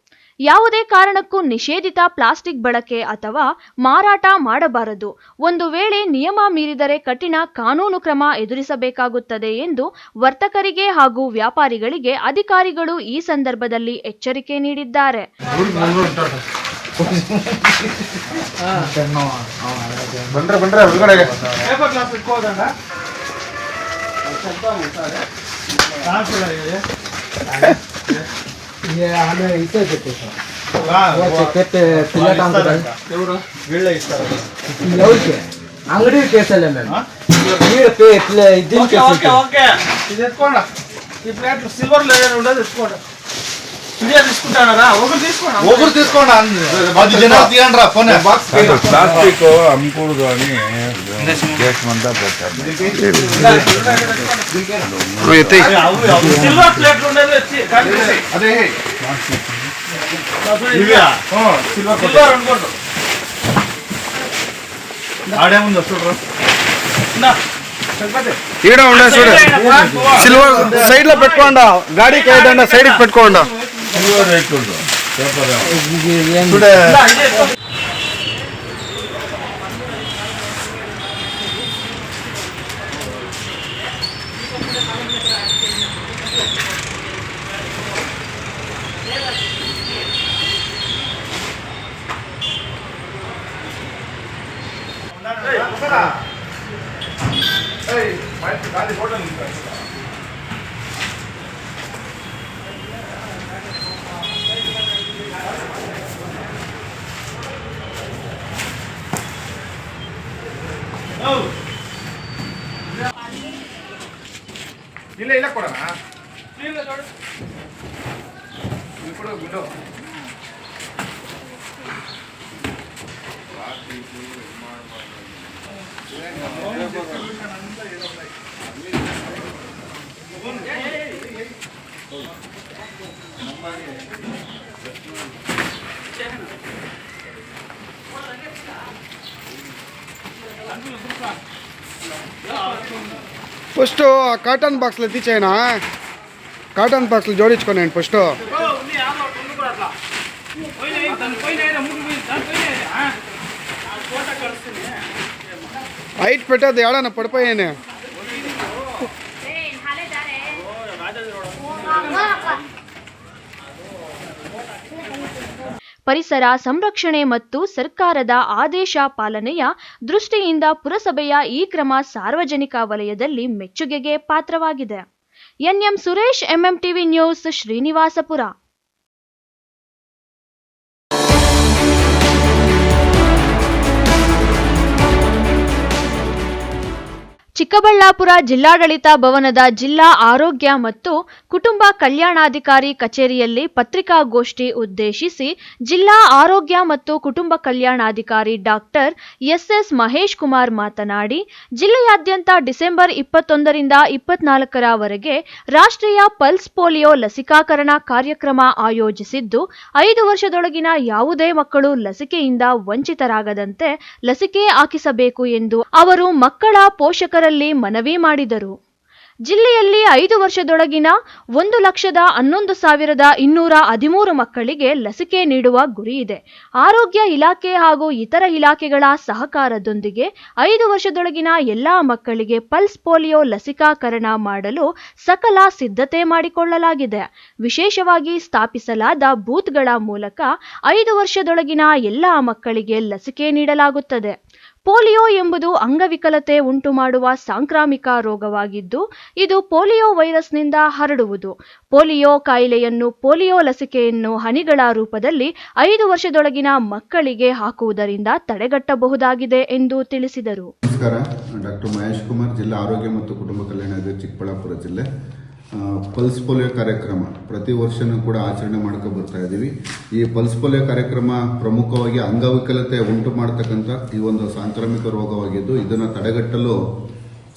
ಯಾವುದೇ ಕಾರಣಕ್ಕೂ ನಿಷೇಧಿತ ಪ್ಲಾಸ್ಟಿಕ್ ಬಳಕೆ ಅಥವಾ ಮಾರಾಟ ಮಾಡಬಾರದು. ಒಂದು ವೇಳೆ ನಿಯಮ ಮೀರಿದರೆ ಕಠಿಣ ಕಾನೂನು ಕ್ರಮ ಎದುರಿಸಬೇಕಾಗುತ್ತದೆ ಎಂದು ವರ್ತಕರಿಗೆ ಹಾಗೂ ವ್ಯಾಪಾರಿಗಳಿಗೆ ಅಧಿಕಾರಿಗಳು ಈ ಸಂದರ್ಭದಲ್ಲಿ ಎಚ್ಚರಿಕೆ ನೀಡಿದ್ದಾರೆ. అంగడి కేసలే మేము ఈ ప్లేట్లు సిల్వర్ లేయర్ ఉండదు తీసుకోండి. తీసుకుంటారా ఒకరు తీసుకోండి అది జనాలు తీయండి రా ఫోన్ ప్లాస్టిక్ అమ్ముకూడదు అని అంతా పెట్టారు. సిల్వర్ ప్లేట్లు ఉండదు అదే సిల్వర్ అనుకోండి. ఆడేముందో చూడరు ఈడ ఉండే చూడు సిల్వర్ సైడ్ లో పెట్టుకోండా గాడికి ఏదైనా సైడ్ పెట్టుకోండా సిల్వర్ రేట్ చూడే ಇಲ್ಲ ಕೊಡೋಣ ఇప్పుడు గుడ్డు ఫస్ట్ కాటన్ బాక్స్లో తీసేయనా కాటన్ బాక్స్లో జోడించుకోనండి ఫస్ట్ హైట్ పెట్టదు ఏడన్నా పడిపోయానే ಪರಿಸರ ಸಂರಕ್ಷಣೆ ಮತ್ತು ಸರ್ಕಾರದ ಆದೇಶ ಪಾಲನೆಯ ದೃಷ್ಟಿಯಿಂದ ಪುರಸಭೆಯ ಈ ಕ್ರಮ ಸಾರ್ವಜನಿಕ ವಲಯದಲ್ಲಿ ಮೆಚ್ಚುಗೆಗೆ ಪಾತ್ರವಾಗಿದೆ. NM Suresh, MMTV news, Srinivaspur. Chikkaballapur ಜಿಲ್ಲಾಡಳಿತ ಭವನದ ಜಿಲ್ಲಾ ಆರೋಗ್ಯ ಮತ್ತು ಕುಟುಂಬ ಕಲ್ಯಾಣಾಧಿಕಾರಿ ಕಚೇರಿಯಲ್ಲಿ ಪತ್ರಿಕಾಗೋಷ್ಠಿ ಉದ್ದೇಶಿಸಿ ಜಿಲ್ಲಾ ಆರೋಗ್ಯ ಮತ್ತು ಕುಟುಂಬ ಕಲ್ಯಾಣಾಧಿಕಾರಿ ಡಾಕ್ಟರ್ ಎಸ್ಎಸ್ ಮಹೇಶ್ ಕುಮಾರ್ ಮಾತನಾಡಿ, ಜಿಲ್ಲೆಯಾದ್ಯಂತ ಡಿಸೆಂಬರ್ 21ರಿಂದ 24ರವರೆಗೆ ರಾಷ್ಟ್ರೀಯ ಪಲ್ಸ್ ಪೋಲಿಯೋ ಲಸಿಕಾಕರಣ ಕಾರ್ಯಕ್ರಮ ಆಯೋಜಿಸಿದ್ದು, 5 ವರ್ಷದೊಳಗಿನ ಯಾವುದೇ ಮಕ್ಕಳು ಲಸಿಕೆಯಿಂದ ವಂಚಿತರಾಗದಂತೆ ಲಸಿಕೆ ಹಾಕಿಸಬೇಕು ಎಂದು ಅವರು ಮಕ್ಕಳ ಪೋಷಕರ ಮನವಿ ಮಾಡಿದರು. ಜಿಲ್ಲೆಯಲ್ಲಿ 5 ವರ್ಷದೊಳಗಿನ 1,11,213 ಮಕ್ಕಳಿಗೆ ಲಸಿಕೆ ನೀಡುವ ಗುರಿ ಇದೆ. ಆರೋಗ್ಯ ಇಲಾಖೆ ಹಾಗೂ ಇತರ ಇಲಾಖೆಗಳ ಸಹಕಾರದೊಂದಿಗೆ 5 ವರ್ಷದೊಳಗಿನ ಎಲ್ಲಾ ಮಕ್ಕಳಿಗೆ ಪಲ್ಸ್ ಪೋಲಿಯೋ ಲಸಿಕಾಕರಣ ಮಾಡಲು ಸಕಲ ಸಿದ್ಧತೆ ಮಾಡಿಕೊಳ್ಳಲಾಗಿದೆ. ವಿಶೇಷವಾಗಿ ಸ್ಥಾಪಿಸಲಾದ ಬೂತ್ಗಳ ಮೂಲಕ 5 ವರ್ಷದೊಳಗಿನ ಎಲ್ಲಾ ಮಕ್ಕಳಿಗೆ ಲಸಿಕೆ ನೀಡಲಾಗುತ್ತದೆ. ಪೋಲಿಯೋ ಎಂಬುದು ಅಂಗವಿಕಲತೆ ಉಂಟು ಮಾಡುವ ಸಾಂಕ್ರಾಮಿಕ ರೋಗವಾಗಿದ್ದು, ಇದು ಪೋಲಿಯೋ ವೈರಸ್ನಿಂದ ಹರಡುವುದು. ಪೋಲಿಯೋ ಕಾಯಿಲೆಯನ್ನು ಪೋಲಿಯೋ ಲಸಿಕೆಯನ್ನು ಹನಿಗಳ ರೂಪದಲ್ಲಿ 5 ವರ್ಷದೊಳಗಿನ ಮಕ್ಕಳಿಗೆ ಹಾಕುವುದರಿಂದ ತಡೆಗಟ್ಟಬಹುದಾಗಿದೆ ಎಂದು ತಿಳಿಸಿದರು. ನಮಸ್ಕಾರ, ಡಾಕ್ಟರ್ ಮಹೇಶ್ ಕುಮಾರ್, ಜಿಲ್ಲಾ ಆರೋಗ್ಯ ಮತ್ತು ಕುಟುಂಬ ಕಲ್ಯಾಣಾಧಿಕಾರಿ, ಚಿಕ್ಕಬಳ್ಳಾಪುರ ಜಿಲ್ಲೆ. ಪಲ್ಸ್ ಪೋಲಿಯೋ ಕಾರ್ಯಕ್ರಮ ಪ್ರತಿ ವರ್ಷನೂ ಕೂಡ ಆಚರಣೆ ಮಾಡ್ಕೊ ಬರ್ತಾ ಇದ್ದೀವಿ. ಈ ಪಲ್ಸ್ ಪೋಲಿಯೋ ಕಾರ್ಯಕ್ರಮ ಪ್ರಮುಖವಾಗಿ ಅಂಗವಿಕಲತೆ ಉಂಟು ಮಾಡತಕ್ಕಂಥ ಈ ಒಂದು ಸಾಂಕ್ರಾಮಿಕ ರೋಗವಾಗಿದ್ದು, ಇದನ್ನು ತಡೆಗಟ್ಟಲು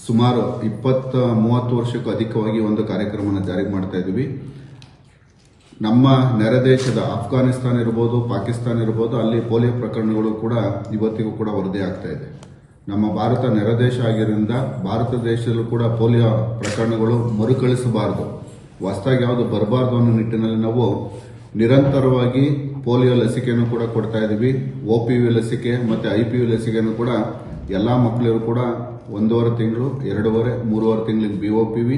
ಸುಮಾರು 20-30 ವರ್ಷಕ್ಕೂ ಅಧಿಕವಾಗಿ ಒಂದು ಕಾರ್ಯಕ್ರಮನ ಜಾರಿಗೆ ಮಾಡ್ತಾ ಇದ್ದೀವಿ. ನಮ್ಮ ನೆರೆ ದೇಶದ ಅಫ್ಘಾನಿಸ್ತಾನ ಇರ್ಬೋದು, ಪಾಕಿಸ್ತಾನ ಇರ್ಬೋದು, ಅಲ್ಲಿ ಪೋಲಿಯೋ ಪ್ರಕರಣಗಳು ಕೂಡ ಇವತ್ತಿಗೂ ಕೂಡ ವರದಿ ಆಗ್ತಾ ಇದೆ. ನಮ್ಮ ಭಾರತ ನೆರೆ ದೇಶ ಆಗಿರೋದ್ರಿಂದ ಭಾರತ ದೇಶದಲ್ಲೂ ಕೂಡ ಪೋಲಿಯೋ ಪ್ರಕರಣಗಳು ಮರುಕಳಿಸಬಾರದು, ಹೊಸದಾಗಿ ಯಾವುದು ಬರಬಾರ್ದು ಅನ್ನೋ ನಿಟ್ಟಿನಲ್ಲಿ ನಾವು ನಿರಂತರವಾಗಿ ಪೋಲಿಯೋ ಲಸಿಕೆಯನ್ನು ಕೂಡ ಕೊಡ್ತಾ ಇದ್ದೀವಿ. OPV ಲಸಿಕೆ ಮತ್ತು IPV ಲಸಿಕೆಯನ್ನು ಕೂಡ ಎಲ್ಲ ಮಕ್ಕಳಿಗೂ ಕೂಡ 1.5 ತಿಂಗಳು, 2.5, 3.5 ತಿಂಗಳಿಗೆ BOPV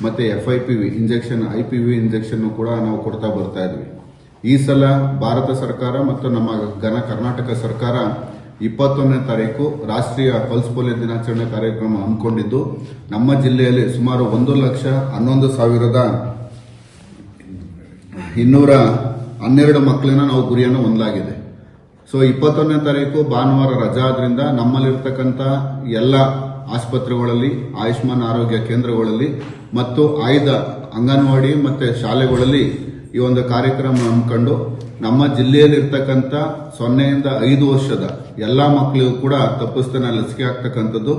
ಮತ್ತು FIPV ಇಂಜೆಕ್ಷನ್, IPV ಇಂಜೆಕ್ಷನ್ ಕೂಡ ನಾವು ಕೊಡ್ತಾ ಬರ್ತಾ ಇದ್ವಿ. ಈ ಸಲ ಭಾರತ ಸರ್ಕಾರ ಮತ್ತು ನಮ್ಮ ಕರ್ನಾಟಕ ಸರ್ಕಾರ 21ನೇ ತಾರೀಕು ರಾಷ್ಟ್ರೀಯ ಪಲ್ಸ್ ಪೋಲಿಯೋ ದಿನಾಚರಣೆ ಕಾರ್ಯಕ್ರಮ ಹಮ್ಮಿಕೊಂಡಿದ್ದು, ನಮ್ಮ ಜಿಲ್ಲೆಯಲ್ಲಿ ಸುಮಾರು 1,11,212 ಮಕ್ಕಳನ್ನ ನಾವು ಗುರಿಯನ್ನು ಹೊಂದಲಾಗಿದೆ. ಸೊ 21ನೇ ತಾರೀಕು ಭಾನುವಾರ ರಜಾ ಆದ್ರಿಂದ ನಮ್ಮಲ್ಲಿರ್ತಕ್ಕಂಥ ಎಲ್ಲ ಆಸ್ಪತ್ರೆಗಳಲ್ಲಿ, ಆಯುಷ್ಮಾನ್ ಆರೋಗ್ಯ ಕೇಂದ್ರಗಳಲ್ಲಿ ಮತ್ತು ಆಯ್ದ ಅಂಗನವಾಡಿ ಮತ್ತು ಶಾಲೆಗಳಲ್ಲಿ ಈ ಒಂದು ಕಾರ್ಯಕ್ರಮ ಹಮ್ಮಿಕೊಂಡು ನಮ್ಮ ಜಿಲ್ಲೆಯಲ್ಲಿರ್ತಕ್ಕಂಥ 0 ಇಂದ 5 ವರ್ಷದ ಎಲ್ಲ ಮಕ್ಕಳಿಗೂ ಕೂಡ ತಪ್ಪಿಸ್ತಾನೆ ಲಸಿಕೆ ಆಗ್ತಕ್ಕಂಥದ್ದು.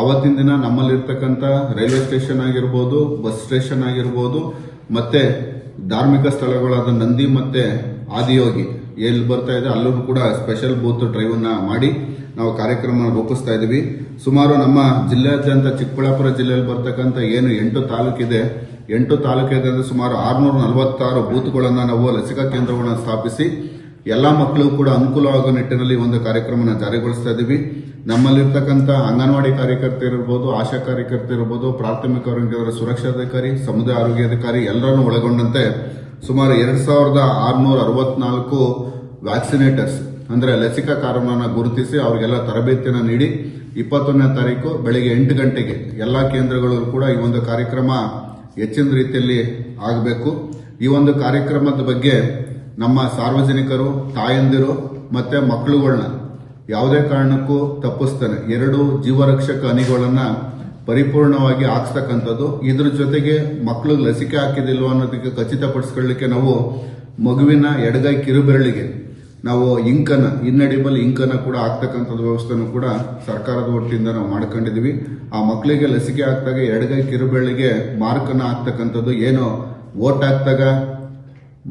ಅವತ್ತಿನ ದಿನ ನಮ್ಮಲ್ಲಿರ್ತಕ್ಕಂಥ ರೈಲ್ವೆ ಸ್ಟೇಷನ್ ಆಗಿರ್ಬೋದು, ಬಸ್ ಸ್ಟೇಷನ್ ಆಗಿರ್ಬೋದು, ಮತ್ತೆ ಧಾರ್ಮಿಕ ಸ್ಥಳಗಳಾದ ನಂದಿ ಮತ್ತೆ ಆದಿಯೋಗಿ ಎಲ್ಲಿ ಬರ್ತಾ ಇದೆ ಅಲ್ಲೂ ಕೂಡ ಸ್ಪೆಷಲ್ ಬೂತ್ ಡ್ರೈವ್ ಅನ್ನ ಮಾಡಿ ನಾವು ಕಾರ್ಯಕ್ರಮ ರೂಪಿಸ್ತಾ ಇದ್ದೀವಿ. ಸುಮಾರು ನಮ್ಮ ಜಿಲ್ಲೆಯಾದ್ಯಂತ ಚಿಕ್ಕಬಳ್ಳಾಪುರ ಜಿಲ್ಲೆಯಲ್ಲಿ ಬರ್ತಕ್ಕಂಥ ಏನು 8 ತಾಲೂಕಿದೆ, 8 ತಾಲೂಕಿದೆ ಸುಮಾರು 646 ಬೂತ್ಗಳನ್ನು ನಾವು ಲಸಿಕಾ ಕೇಂದ್ರಗಳನ್ನು ಸ್ಥಾಪಿಸಿ ಎಲ್ಲ ಮಕ್ಕಳಿಗೂ ಕೂಡ ಅನುಕೂಲವಾಗುವ ನಿಟ್ಟಿನಲ್ಲಿ ಒಂದು ಕಾರ್ಯಕ್ರಮನ ಜಾರಿಗೊಳಿಸ್ತಾ ಇದ್ದೀವಿ. ನಮ್ಮಲ್ಲಿರ್ತಕ್ಕಂಥ ಅಂಗನವಾಡಿ ಕಾರ್ಯಕರ್ತರಿರ್ಬೋದು, ಆಶಾ ಕಾರ್ಯಕರ್ತರಿರ್ಬೋದು, ಪ್ರಾಥಮಿಕ ಆರೋಗ್ಯ ಸುರಕ್ಷಾಧಿಕಾರಿ, ಸಮುದಾಯ ಆರೋಗ್ಯಾಧಿಕಾರಿ ಎಲ್ಲರನ್ನೂ ಒಳಗೊಂಡಂತೆ ಸುಮಾರು 2664 ವ್ಯಾಕ್ಸಿನೇಟರ್ಸ್ ಅಂದ್ರೆ ಲಸಿಕಾಕಾರರನ್ನು ಗುರುತಿಸಿ ಅವರಿಗೆಲ್ಲ ತರಬೇತಿಯನ್ನು ನೀಡಿ 21ನೇ ತಾರೀಕು ಬೆಳಗ್ಗೆ 8 ಗಂಟೆಗೆ ಎಲ್ಲ ಕೇಂದ್ರಗಳಲ್ಲೂ ಕೂಡ ಈ ಒಂದು ಕಾರ್ಯಕ್ರಮ ಹೆಚ್ಚಿನ ರೀತಿಯಲ್ಲಿ ಆಗಬೇಕು. ಈ ಒಂದು ಕಾರ್ಯಕ್ರಮದ ಬಗ್ಗೆ ನಮ್ಮ ಸಾರ್ವಜನಿಕರು, ತಾಯಂದಿರು ಮತ್ತೆ ಮಕ್ಕಳುಗಳನ್ನ ಯಾವುದೇ ಕಾರಣಕ್ಕೂ ತಪ್ಪಿಸ್ತಾನೆ 2 ಜೀವರಕ್ಷಕ ಹನಿಗಳನ್ನ ಪರಿಪೂರ್ಣವಾಗಿ ಹಾಕ್ಸ್ತಕ್ಕಂಥದ್ದು. ಇದ್ರ ಜೊತೆಗೆ ಮಕ್ಕಳಿಗೆ ಲಸಿಕೆ ಹಾಕಿದಿಲ್ವ ಅನ್ನೋದಕ್ಕೆ ಖಚಿತಪಡಿಸ್ಕೊಳ್ಳಿಕ್ಕೆ ನಾವು ಮಗುವಿನ ಎಡಗೈ ಕಿರುಬೆರಳಿಗೆ ನಾವು ಇನ್ನೆಡಿಬಲ್ ಇಂಕನ್ನ ಕೂಡ ಹಾಕ್ತಕ್ಕಂಥದ್ದು ವ್ಯವಸ್ಥೆನೂ ಕೂಡ ಸರ್ಕಾರದ ಒಟ್ಟಿಂದ ನಾವು ಮಾಡ್ಕೊಂಡಿದೀವಿ. ಆ ಮಕ್ಕಳಿಗೆ ಲಸಿಕೆ ಹಾಕಿದಾಗ ಎಡಗೈ ಕಿರುಬೆರಳಿಗೆ ಮಾರ್ಕ್ ಅನ್ನ ಹಾಕ್ತಕ್ಕಂಥದ್ದು, ಏನು ವೋಟ್ ಹಾಕಿದಾಗ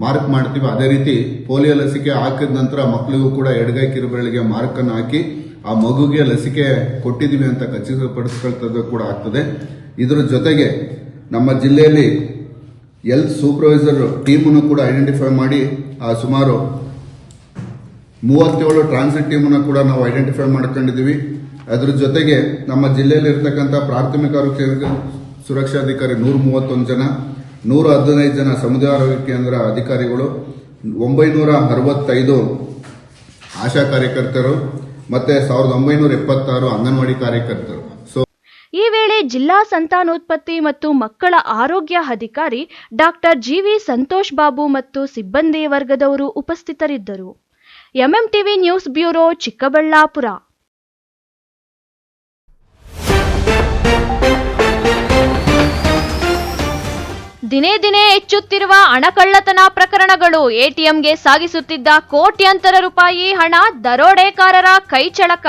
ಮಾರ್ಕ್ ಮಾಡ್ತೀವಿ ಅದೇ ರೀತಿ ಪೋಲಿಯೋ ಲಸಿಕೆ ಹಾಕಿದ ನಂತರ ಮಕ್ಕಳಿಗೂ ಕೂಡ ಎಡಗೈ ಕಿರುಬೆರಳಿಗೆ ಮಾರ್ಕ್ ಅನ್ನು ಹಾಕಿ ಆ ಮಗುಗೆ ಲಸಿಕೆ ಕೊಟ್ಟಿದ್ದೀವಿ ಅಂತ ಖಚಿತಪಡಿಸ್ಕೊಳ್ತದ್ದು ಕೂಡ ಆಗ್ತದೆ. ಇದರ ಜೊತೆಗೆ ನಮ್ಮ ಜಿಲ್ಲೆಯಲ್ಲಿ ಹೆಲ್ತ್ ಸೂಪರ್ವೈಸರ್ ಟೀಮನ್ನು ಕೂಡ ಐಡೆಂಟಿಫೈ ಮಾಡಿ ಸುಮಾರು 37 ಟ್ರಾನ್ಸಿಟ್ ಟೀಮನ್ನು ಕೂಡ ನಾವು ಐಡೆಂಟಿಫೈ ಮಾಡ್ಕೊಂಡಿದ್ದೀವಿ. ಅದರ ಜೊತೆಗೆ ನಮ್ಮ ಜಿಲ್ಲೆಯಲ್ಲಿ ಇರ್ತಕ್ಕಂಥ ಪ್ರಾಥಮಿಕ ಆರೋಗ್ಯ ಸುರಕ್ಷಾಧಿಕಾರಿ 131 ಜನ, 115 ಜನ ಸಮುದಾಯ ಆರೋಗ್ಯ ಕೇಂದ್ರ ಅಧಿಕಾರಿಗಳು, 965 ಆಶಾ ಕಾರ್ಯಕರ್ತರು ಮತ್ತೆ 1976 ಅಂಗನವಾಡಿ ಕಾರ್ಯಕರ್ತರು. ಈ ವೇಳೆ ಜಿಲ್ಲಾ ಸಂತಾನೋತ್ಪತ್ತಿ ಮತ್ತು ಮಕ್ಕಳ ಆರೋಗ್ಯ ಅಧಿಕಾರಿ ಡಾಕ್ಟರ್ GV ಸಂತೋಷ್ ಬಾಬು ಮತ್ತು ಸಿಬ್ಬಂದಿ ವರ್ಗದವರು ಉಪಸ್ಥಿತರಿದ್ದರು. MMTV news bureau, Chikkaballapur. ದಿನೇ ದಿನೇ ಹೆಚ್ಚುತ್ತಿರುವ ಹಣಕಳ್ಳತನ ಪ್ರಕರಣಗಳು. ATMಗೆ ಸಾಗಿಸುತ್ತಿದ್ದ ಕೋಟ್ಯಾಂತರ ರೂಪಾಯಿ ಹಣ, ದರೋಡೆಕಾರರ ಕೈಚಳಕ.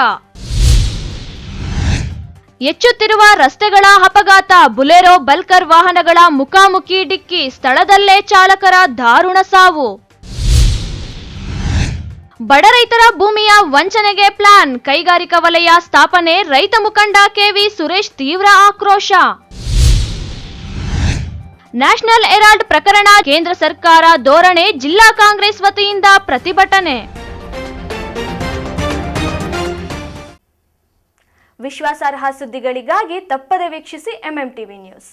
ಹೆಚ್ಚುತ್ತಿರುವ ರಸ್ತೆಗಳ ಅಪಘಾತ, ಬುಲೆರೋ ಬಲ್ಕರ್ ವಾಹನಗಳ ಮುಖಾಮುಖಿ ಡಿಕ್ಕಿ, ಸ್ಥಳದಲ್ಲೇ ಚಾಲಕರ ದಾರುಣ ಸಾವು. ಬಡ ರೈತರ ಭೂಮಿಯ ವಂಚನೆಗೆ ಪ್ಲಾನ್, ಕೈಗಾರಿಕಾ ವಲಯ ಸ್ಥಾಪನೆ, ರೈತ ಮುಖಂಡ KV ಸುರೇಶ್ ತೀವ್ರ ಆಕ್ರೋಶ. ನ್ಯಾಷನಲ್ ಹೆರಾಲ್ಡ್ ಪ್ರಕರಣ, ಕೇಂದ್ರ ಸರ್ಕಾರ ಧೋರಣೆ, ಜಿಲ್ಲಾ ಕಾಂಗ್ರೆಸ್ ವತಿಯಿಂದ ಪ್ರತಿಭಟನೆ. ವಿಶ್ವಾಸಾರ್ಹ ಸುದ್ದಿಗಳಿಗಾಗಿ ತಪ್ಪದೆ ವೀಕ್ಷಿಸಿ MMTV ನ್ಯೂಸ್.